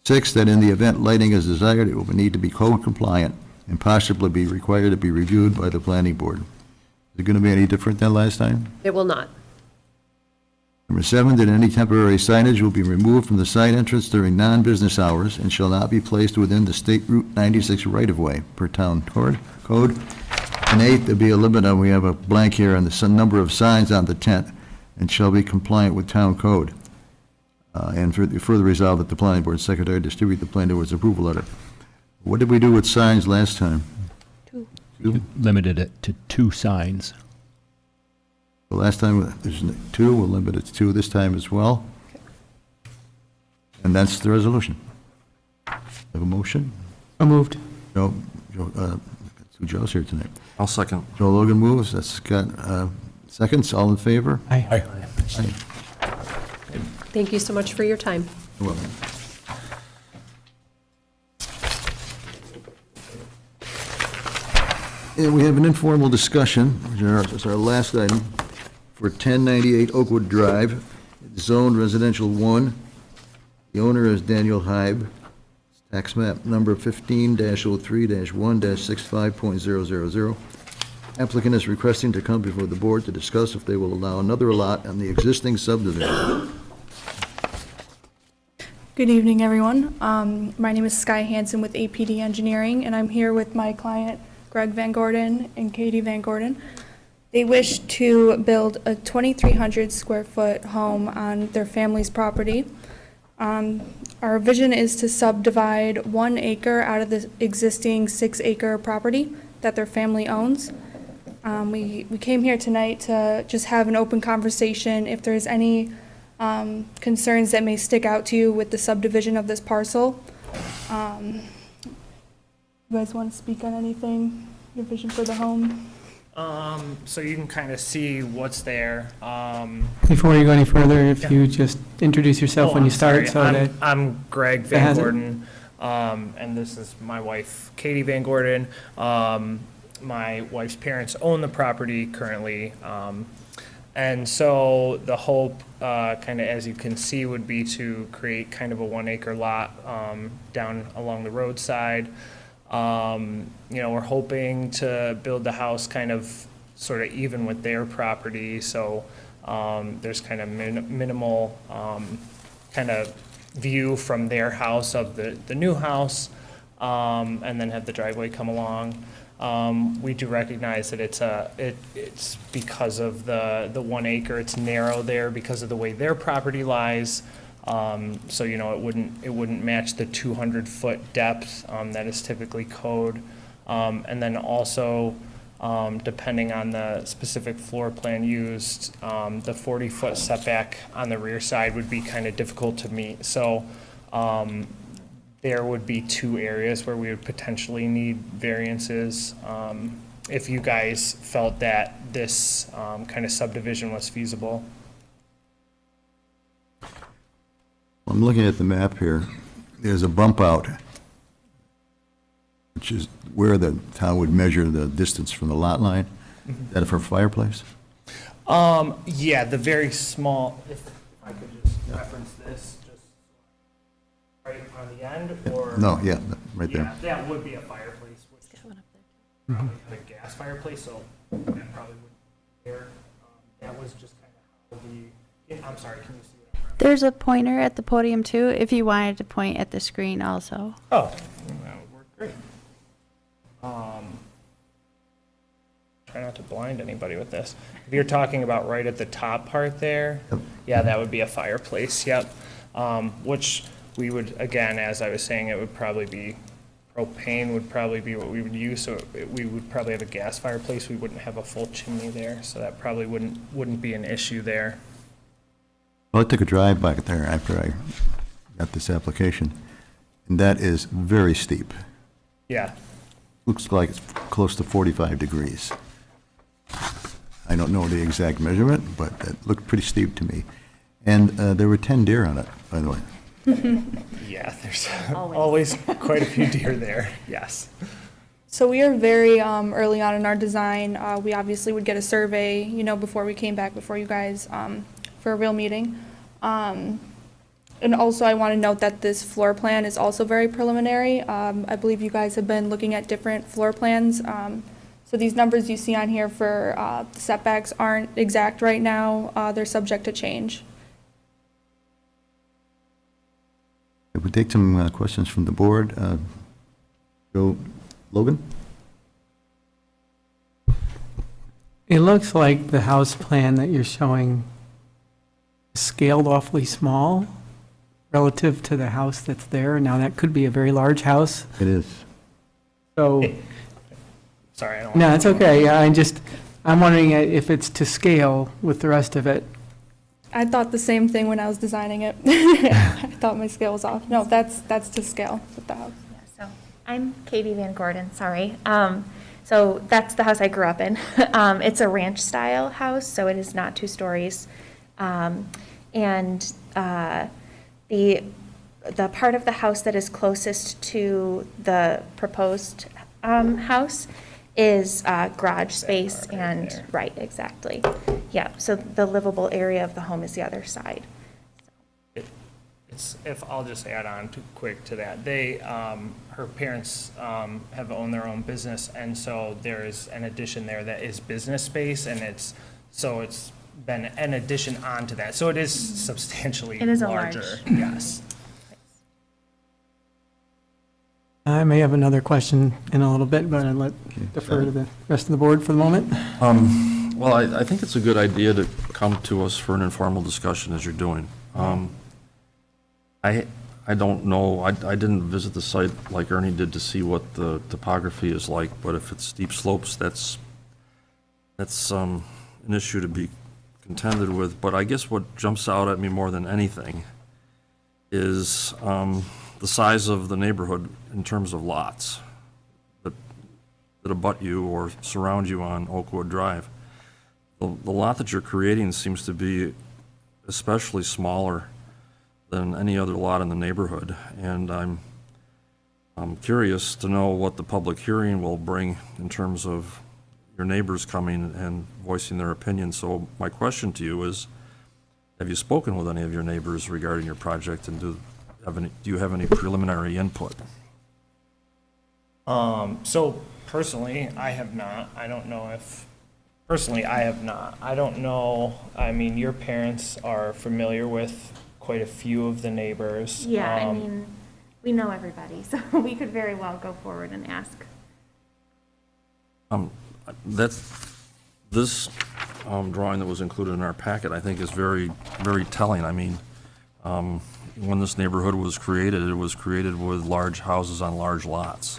6, that in the event lighting is desired, it will need to be code compliant and possibly be required to be reviewed by the planning board. Is it going to be any different than last time? It will not. Number 7, that any temporary signage will be removed from the site entrance during non-business hours and shall not be placed within the State Route 96 right-of-way per town code. And 8, there be a limit on, we have a blank here, on the number of signs on the tent and shall be compliant with town code. And further resolve that the planning board secretary distribute the planning board's approval letter. What did we do with signs last time? 2. Limited it to 2 signs. The last time, there's 2, we'll limit it to 2 this time as well. And that's the resolution. Have a motion? So moved. Joe, Joe's here tonight. I'll second. Joe Logan moves, that's Scott, seconds, all in favor? Aye. Aye. Aye. Thank you so much for your time. You're welcome. And we have an informal discussion, which is our last item, for 1098 Oakwood Drive, zoned residential 1. The owner is Daniel Hybe. Tax map number 15-03-1-65.000. Applicant is requesting to come before the board to discuss if they will allow another lot on the existing subdivision. Good evening, everyone. My name is Sky Hansen with APD Engineering, and I'm here with my client, Greg Van Gordon and Katie Van Gordon. They wish to build a 2,300 square foot home on their family's property. Our vision is to subdivide 1 acre out of the existing 6-acre property that their family owns. We came here tonight to just have an open conversation. If there's any concerns that may stick out to you with the subdivision of this parcel. You guys want to speak on anything, your vision for the home? So you can kind of see what's there. Before you go any further, if you just introduce yourself when you start, so that, I'm Greg That Van has it. Gordon, and this is my wife, Katie Van Gordon. My wife's parents own the property currently. And so the hope, kind of as you can see, would be to create kind of a 1-acre lot down along the roadside. We're hoping to build the house kind of sort of even with their property, so there's kind of minimal kind of view from their house of the new house, and then have the driveway come along. We do recognize that it's because of the 1 acre, it's narrow there because of the way their property lies. So, it wouldn't match the 200-foot depth that is typically code. And then also, depending on the specific floor plan used, the 40-foot setback on the rear side would be kind of difficult to meet. So there would be 2 areas where we would potentially need variances if you guys felt that this kind of subdivision was feasible. I'm looking at the map here. There's a bump out, which is where the town would measure the distance from the lot line. Is that for fireplace? Yeah, the very small, if I could just reference this, just right on the end, or? No, yeah, right there. Yeah, that would be a fireplace, which probably had a gas fireplace, so that probably would be there. That was just kind of how I'm sorry, can you see what I'm referencing? There's a pointer at the podium too, if you wanted to point at the screen also. Oh, that would work great. Try not to blind anybody with this. If you're talking about right at the top part there, yeah, that would be a fireplace, yep. Which we would, again, as I was saying, it would probably be, propane would probably be what we would use, so we would probably have a gas fireplace. We wouldn't have a full chimney there, so that probably wouldn't be an issue there. Well, I took a drive back there after I got this application, and that is very steep. Yeah. Looks like it's close to 45 degrees. I don't know the exact measurement, but it looked pretty steep to me. And there were 10 deer on it, by the way. Yeah, there's always quite a few deer there, yes. So we are very early on in our design. We obviously would get a survey, before we came back before you guys for a real meeting. And also I want to note that this floor plan is also very preliminary. I believe you guys have been looking at different floor plans. So these numbers you see on here for setbacks aren't exact right now. They're subject to change. If we take some questions from the board, Joe Logan? it looks like the house plan that you're showing is scaled awfully small relative to the house that's there. Now, that could be a very large house, It is. so, Sorry, I don't. no, it's okay. I'm wondering if it's to scale with the rest of it. I thought the same thing when I was designing it. I thought my scale was off. No, that's to scale with the house. So I'm Katie Van Gordon, sorry. So that's the house I grew up in. It's a ranch-style house, so it is not 2 stories. And the part of the house that is closest to the proposed house is garage space and, right, exactly. Yeah, so the livable area of the home is the other side. If I'll just add on too quick to that, her parents have owned their own business, and so there's an addition there that is business space, and it's been an addition onto that, so it is substantially It is a larger. large. Yes. I may have another question in a little bit, but I'll defer to the rest of the board for the moment. Well, I think it's a good idea to come to us for an informal discussion as you're doing. I don't know, I didn't visit the site like Ernie did to see what the topography is like, but if it's steep slopes, that's an issue to be contended with. But I guess what jumps out at me more than anything is the size of the neighborhood in terms of lots that abut you or surround you on Oakwood Drive. The lot that you're creating seems to be especially smaller than any other lot in the neighborhood, and I'm curious to know what the public hearing will bring in terms of your neighbors coming and voicing their opinion. So my question to you is, have you spoken with any of your neighbors regarding your project, and do you have any preliminary input? So personally, I have not. I don't know if, personally, I have not. I don't know, I mean, your parents are familiar with quite a few of the neighbors. Yeah, I mean, we know everybody, so we could very well go forward and ask. This drawing that was included in our packet, I think, is very, very telling. I mean, when this neighborhood was created, it was created with large houses on large lots.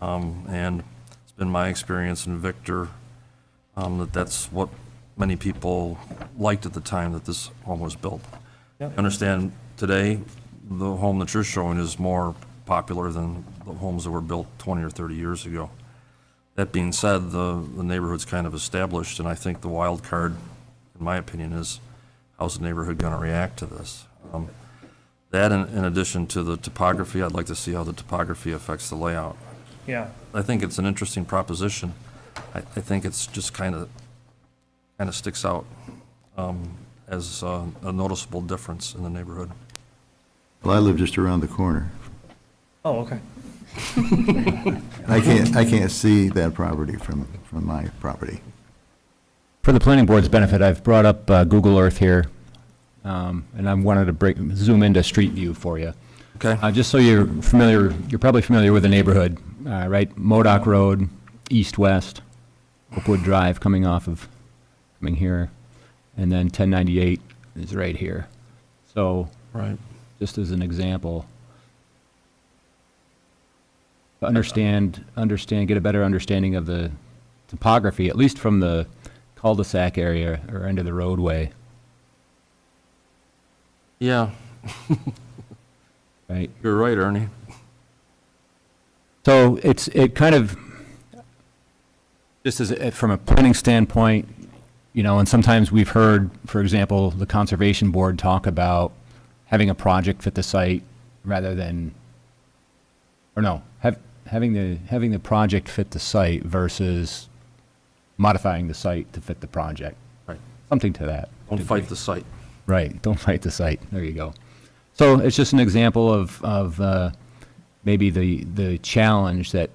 And it's been my experience in Victor that that's what many people liked at the time that this home was built. I understand today, the home that you're showing is more popular than the homes that were built 20 or 30 years ago. That being said, the neighborhood's kind of established, and I think the wild card, in my opinion, is how's the neighborhood going to react to this? That, in addition to the topography, I'd like to see how the topography affects the layout. Yeah. I think it's an interesting proposition. I think it's just kind of sticks out as a noticeable difference in the neighborhood. Well, I live just around the corner. Oh, okay. I can't see that property from my property. For the planning board's benefit, I've brought up Google Earth here, and I wanted to zoom into Street View for you. Okay. Just so you're familiar, you're probably familiar with the neighborhood, right? Modoc Road, east-west, Oakwood Drive coming here, and then 1098 is right here. So, Right. just as an example, to understand, get a better understanding of the topography, at least from the cul-de-sac area or end of the roadway, Yeah, right? you're right, Ernie. So it kind of, just as from a planning standpoint, and sometimes we've heard, for example, the Conservation Board talk about having a project fit the site rather than, having the project fit the site versus modifying the site to fit the project. Right. Something to that. Don't fight the site. Right, don't fight the site. There you go. So it's just an example of maybe the challenge that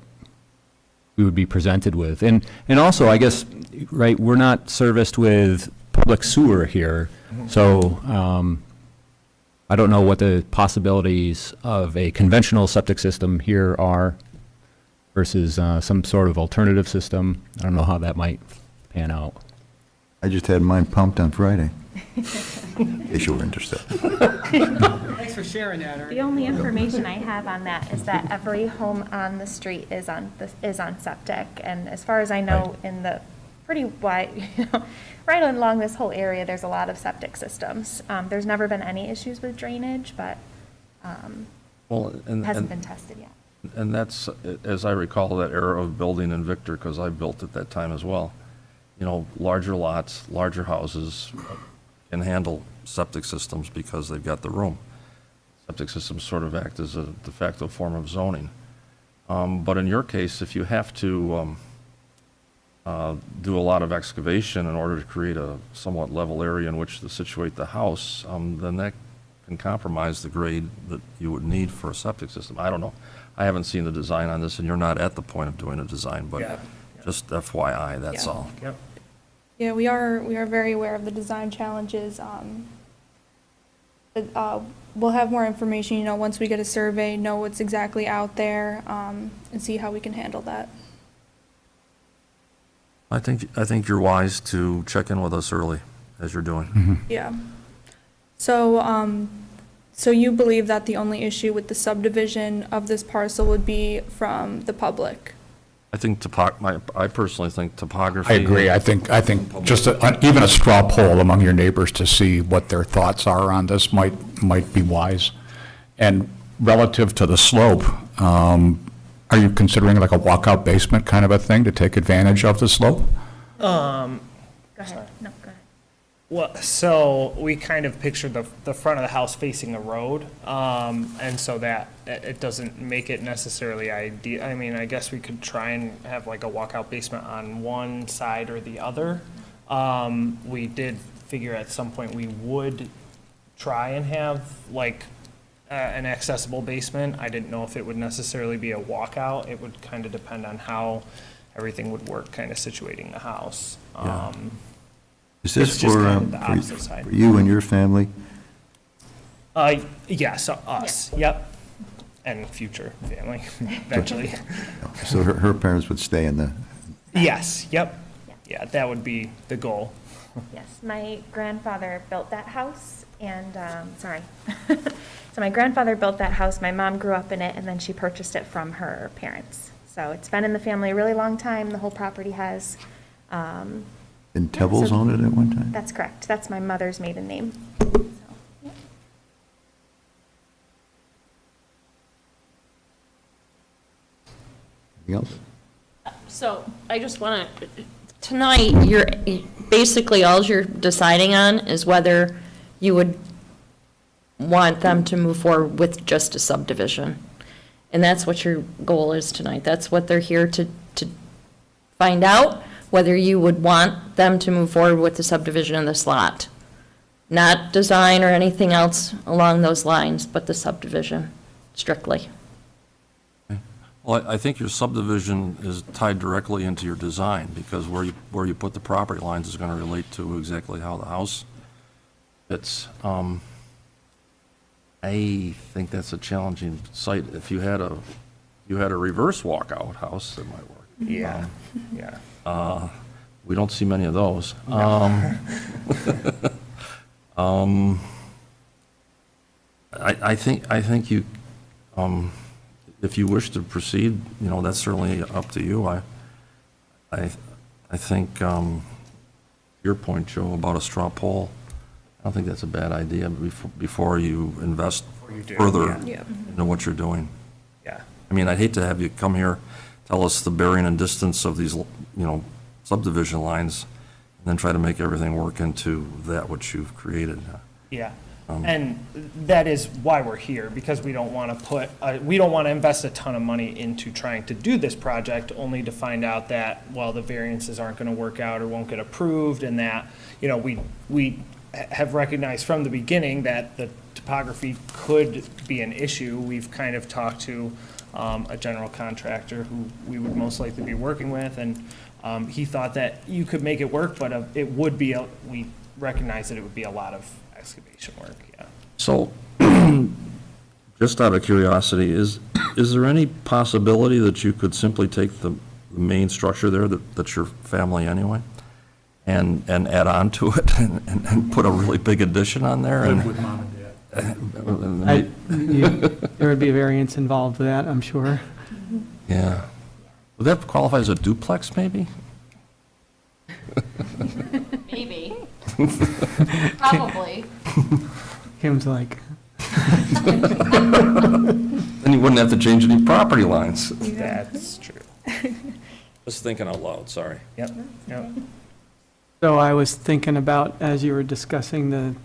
we would be presented with. And also, I guess, right, we're not serviced with public sewer here, so I don't know what the possibilities of a conventional septic system here are versus some sort of alternative system. I don't know how that might pan out. I just had mine pumped on Friday. In case you were interested. Thanks for sharing that, Ernie. The only information I have on that is that every home on the street is on septic, and as far as I know, in the pretty wide, right along this whole area, there's a lot of septic systems. There's never been any issues with drainage, but Well, it hasn't been tested yet. And that's, as I recall, that era of building in Victor, because I built at that time as well. Larger lots, larger houses can handle septic systems because they've got the room. Septic systems sort of act as a de facto form of zoning. But in your case, if you have to do a lot of excavation in order to create a somewhat level area in which to situate the house, then that can compromise the grade that you would need for a septic system. I don't know. I haven't seen the design on this, and you're not at the point of doing a design, but Yeah. just FYI, that's Yeah. all. Yep. Yeah, we are very aware of the design challenges. We'll have more information, once we get a survey, know what's exactly out there, and see how we can handle that. I think you're wise to check in with us early, as you're doing. Yeah. So, so you believe that the only issue with the subdivision of this parcel would be from the public? I think I personally think topography. I agree. I think just even a straw poll among your neighbors to see what their thoughts are on this might be wise. And relative to the slope, are you considering like a walkout basement kind of a thing to take advantage of the slope? Go ahead. No, go ahead. Well, so we kind of pictured the front of the house facing a road, and so that it doesn't make it necessarily ideal. I mean, I guess we could try and have like a walkout basement on one side or the other. We did figure at some point we would try and have like an accessible basement. I didn't know if it would necessarily be a walkout. It would kind of depend on how everything would work, kind of situating the house. Yeah. Is this It's just for kind of the opposite side. for you and your family? Yeah, so us, yep, and future family, eventually. So her parents would stay in the, Yes, yep, yeah, that would be the goal. Yes, my grandfather built that house, and, sorry. So my grandfather built that house, my mom grew up in it, and then she purchased it from her parents. So it's been in the family a really long time, the whole property has. and Tevils on it at one time? That's correct, that's my mother's maiden name. So, yeah. Anything else? So I just want to, tonight, basically all you're deciding on is whether you would want them to move forward with just a subdivision. And that's what your goal is tonight. That's what they're here to find out, whether you would want them to move forward with the subdivision of this lot. Not design or anything else along those lines, but the subdivision strictly. Well, I think your subdivision is tied directly into your design, because where you put the property lines is going to relate to exactly how the house fits. I think that's a challenging site. If you had a reverse walkout house, that might work. Yeah, yeah. We don't see many of those. I think you, if you wish to proceed, that's certainly up to you. I think your point, Joe, about a straw poll, I don't think that's a bad idea before you invest further Yeah. into what you're doing. Yeah. I mean, I'd hate to have you come here, tell us the bearing and distance of these, subdivision lines, and then try to make everything work into that which you've created. Yeah, and that is why we're here, because we don't want to we don't want to invest a ton of money into trying to do this project, only to find out that, well, the variances aren't going to work out or won't get approved, and that, we have recognized from the beginning that the topography could be an issue. We've kind of talked to a general contractor who we would most likely be working with, and he thought that you could make it work, but it would be, we recognize that it would be a lot of excavation work, yeah. So, just out of curiosity, is there any possibility that you could simply take the main structure there, that's your family anyway, and add on to it and put a really big addition on there? Live with mom and dad. There would be a variance involved with that, I'm sure. Yeah. Would that qualify as a duplex, maybe? Maybe. Probably. Kim's like, Then you wouldn't have to change any property lines. That's true. Just thinking out loud, sorry. Yep, yep. so I was thinking about, as you were discussing the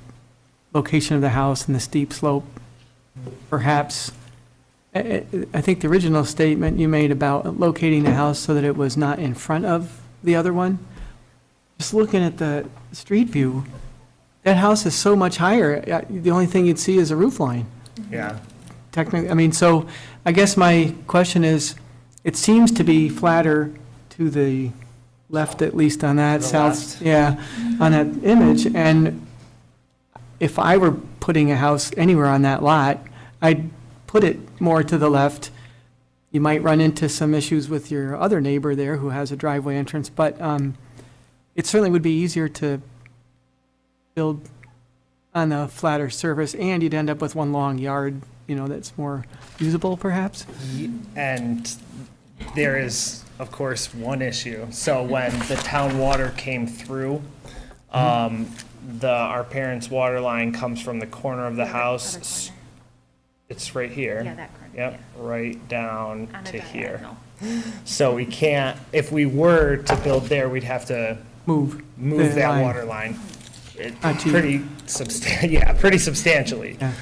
location of the house and the steep slope, perhaps, I think the original statement you made about locating the house so that it was not in front of the other one, just looking at the street view, that house is so much higher, the only thing you'd see is a roof line. Yeah, Technically, I mean, so I guess my question is, it seems to be flatter to the left, at least on that The south, left. yeah, on that image, and if I were putting a house anywhere on that lot, I'd put it more to the left, you might run into some issues with your other neighbor there who has a driveway entrance, but it certainly would be easier to build on a flatter surface, and you'd end up with one long yard, that's more usable perhaps. And there is, of course, one issue. So when the town water came through, our parents' water line comes from the corner of the house. It's right here. Yeah, that corner, Yep, right down On a to here. diagonal. So we can't, if we were to build there, we'd have to Move move the that line. water line. Onto- Pretty substantially. Yeah.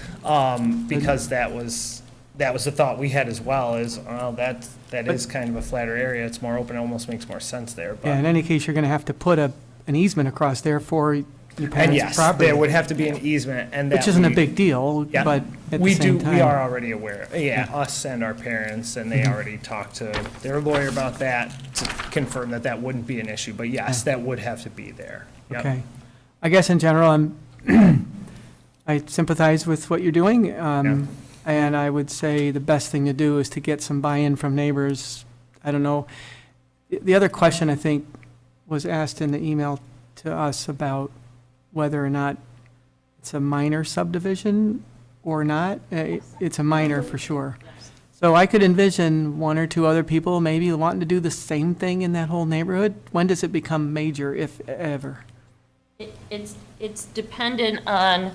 Because that was the thought we had as well, is, well, that is kind of a flatter area, it's more open, it almost makes more sense there, Yeah, in but. any case, you're going to have to put an easement across there for your And parents' yes, property. there would have to be an easement, and that. Which isn't a we- big deal, Yeah. but at We the same do, time. we are already aware, us and our parents, and they already talked to their lawyer about that to confirm that that wouldn't be an issue, but yes, that would have to be there. Yep. Okay. I guess in general, I sympathize with what you're doing, and I would say the best thing to do is to get some buy-in from neighbors. I don't know. The other question, I think, was asked in the email to us about whether or not it's a minor subdivision or not. It's a minor for sure. So I could envision one or two other people maybe wanting to do the same thing in that whole neighborhood. When does it become major, if ever? It's dependent on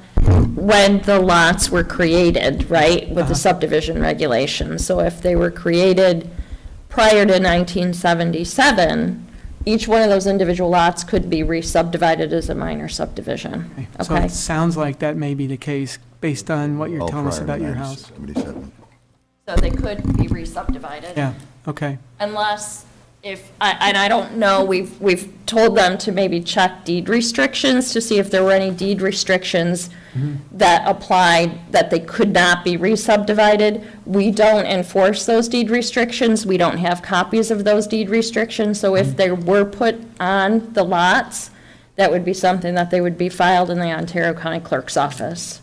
when the lots were created, right, with the subdivision regulations. So if they were created prior to 1977, each one of those individual lots could be re-subdivided as a minor subdivision. So Okay? it sounds like that may be the case, based on what you're All telling us prior to about your house. 1977. So they could be re-subdivided. Yeah, okay. Unless and I don't know, we've told them to maybe check deed restrictions to see if there were any deed restrictions that applied, that they could not be re-subdivided. We don't enforce those deed restrictions. We don't have copies of those deed restrictions. So if they were put on the lots, that would be something that they would be filed in the Ontario County Clerk's office.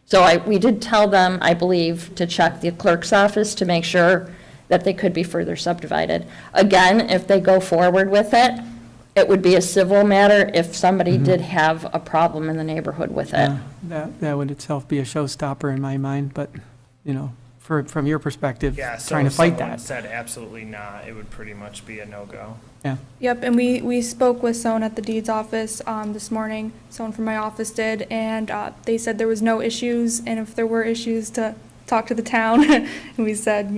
So we did tell them, I believe, to check the clerk's office to make sure that they could be further subdivided. Again, if they go forward with it, it would be a civil matter if somebody did have a problem in the neighborhood with it. Yeah, that would itself be a showstopper in my mind, but, from your perspective, Yeah, so trying to if fight someone that. said absolutely not, it would pretty much be a no-go. Yeah, Yep, and we spoke with someone at the deeds office this morning, someone from my office did, and they said there was no issues, and if there were issues, to talk to the town. And we said,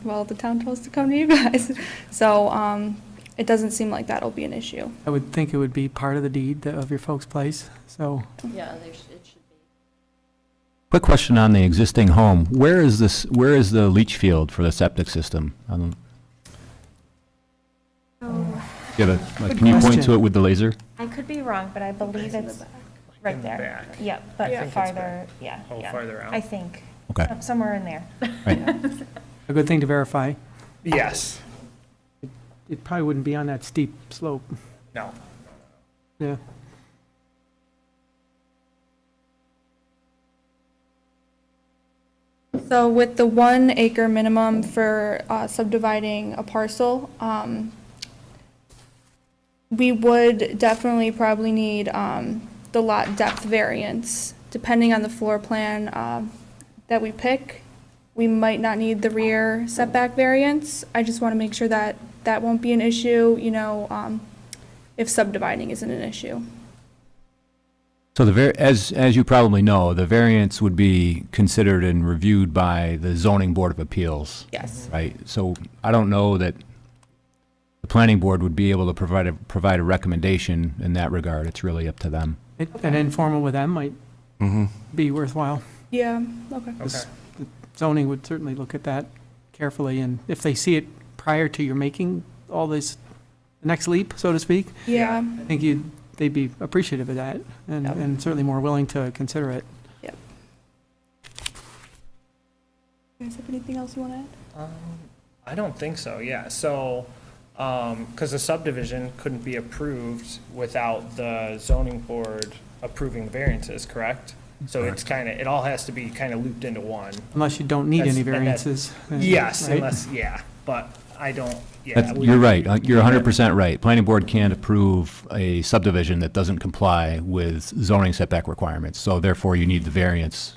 well, the town told us to come to you guys. So it doesn't seem like that'll be an issue. I would think it would be part of the deed of your folks' place, so. Yeah, it should be. Quick question on the existing home. Where is the leach field for the septic system? Can you point question. to it with the laser? I could be wrong, but I believe it's right In the there. back. Yep, I but think it's farther, yeah. Oh, yeah. farther out? I think, Okay. somewhere in there. A good thing to verify. Yes, It probably wouldn't be on that steep slope, no. yeah. So with the 1 acre minimum for subdividing a parcel, we would definitely probably need the lot depth variance. Depending on the floor plan that we pick, we might not need the rear setback variance. I just want to make sure that that won't be an issue, if subdividing isn't an issue. So as you probably know, the variance would be considered and reviewed by the zoning board of appeals. Yes. Right? So I don't know that the planning board would be able to provide a recommendation in that regard. It's really up to them. An informal with them might be worthwhile. Yeah, okay. Okay. The zoning would certainly look at that carefully, and if they see it prior to your making all this, the next leap, so to speak, Yeah, I think they'd be appreciative of that, and certainly more willing to consider it. you guys have anything else you want to add? I don't think so, yeah. So, because the subdivision couldn't be approved without the zoning board approving the variances, correct? So it's kind of, it all has to be kind of looped into one. Unless you don't need any That's- and that- variances. Yes, right? unless, yeah, but I don't, yeah. That's- You're right. You're 100% right. Planning board can't approve a subdivision that doesn't comply with zoning setback requirements. So therefore, you need the variance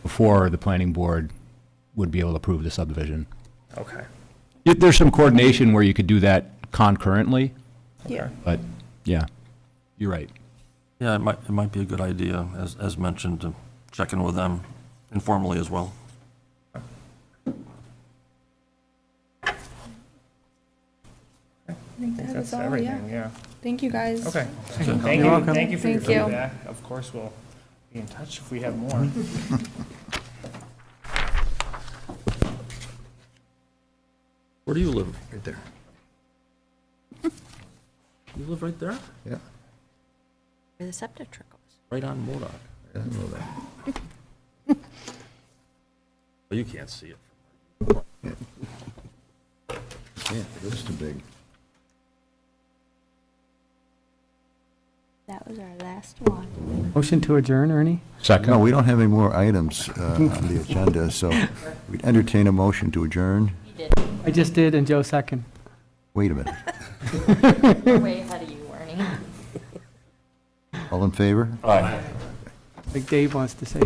before the planning board would be able to approve the subdivision. Okay. There's some coordination where you could do that concurrently, Yeah. but yeah, you're right. Yeah, it might be a good idea, as mentioned, to check in with them informally as well. I think that That's is all, everything, yeah. yeah. Thank you, guys. Okay. you. Thank You're you, welcome. thank you for your Thank you. feedback. Of course, we'll be in touch if we have more. Where do you live? Right there. You live right there? Yeah. Where the septic trickles. Right on Modoc. I didn't know that. Well, you can't see it. Yeah, it is too big. That was our last one. Motion to adjourn, Ernie? No, we don't have any more items on the agenda, so we'd entertain a motion to adjourn. I just did, and Joe second. Wait a minute. We're way ahead of you, Ernie. All in favor? Like Dave wants to say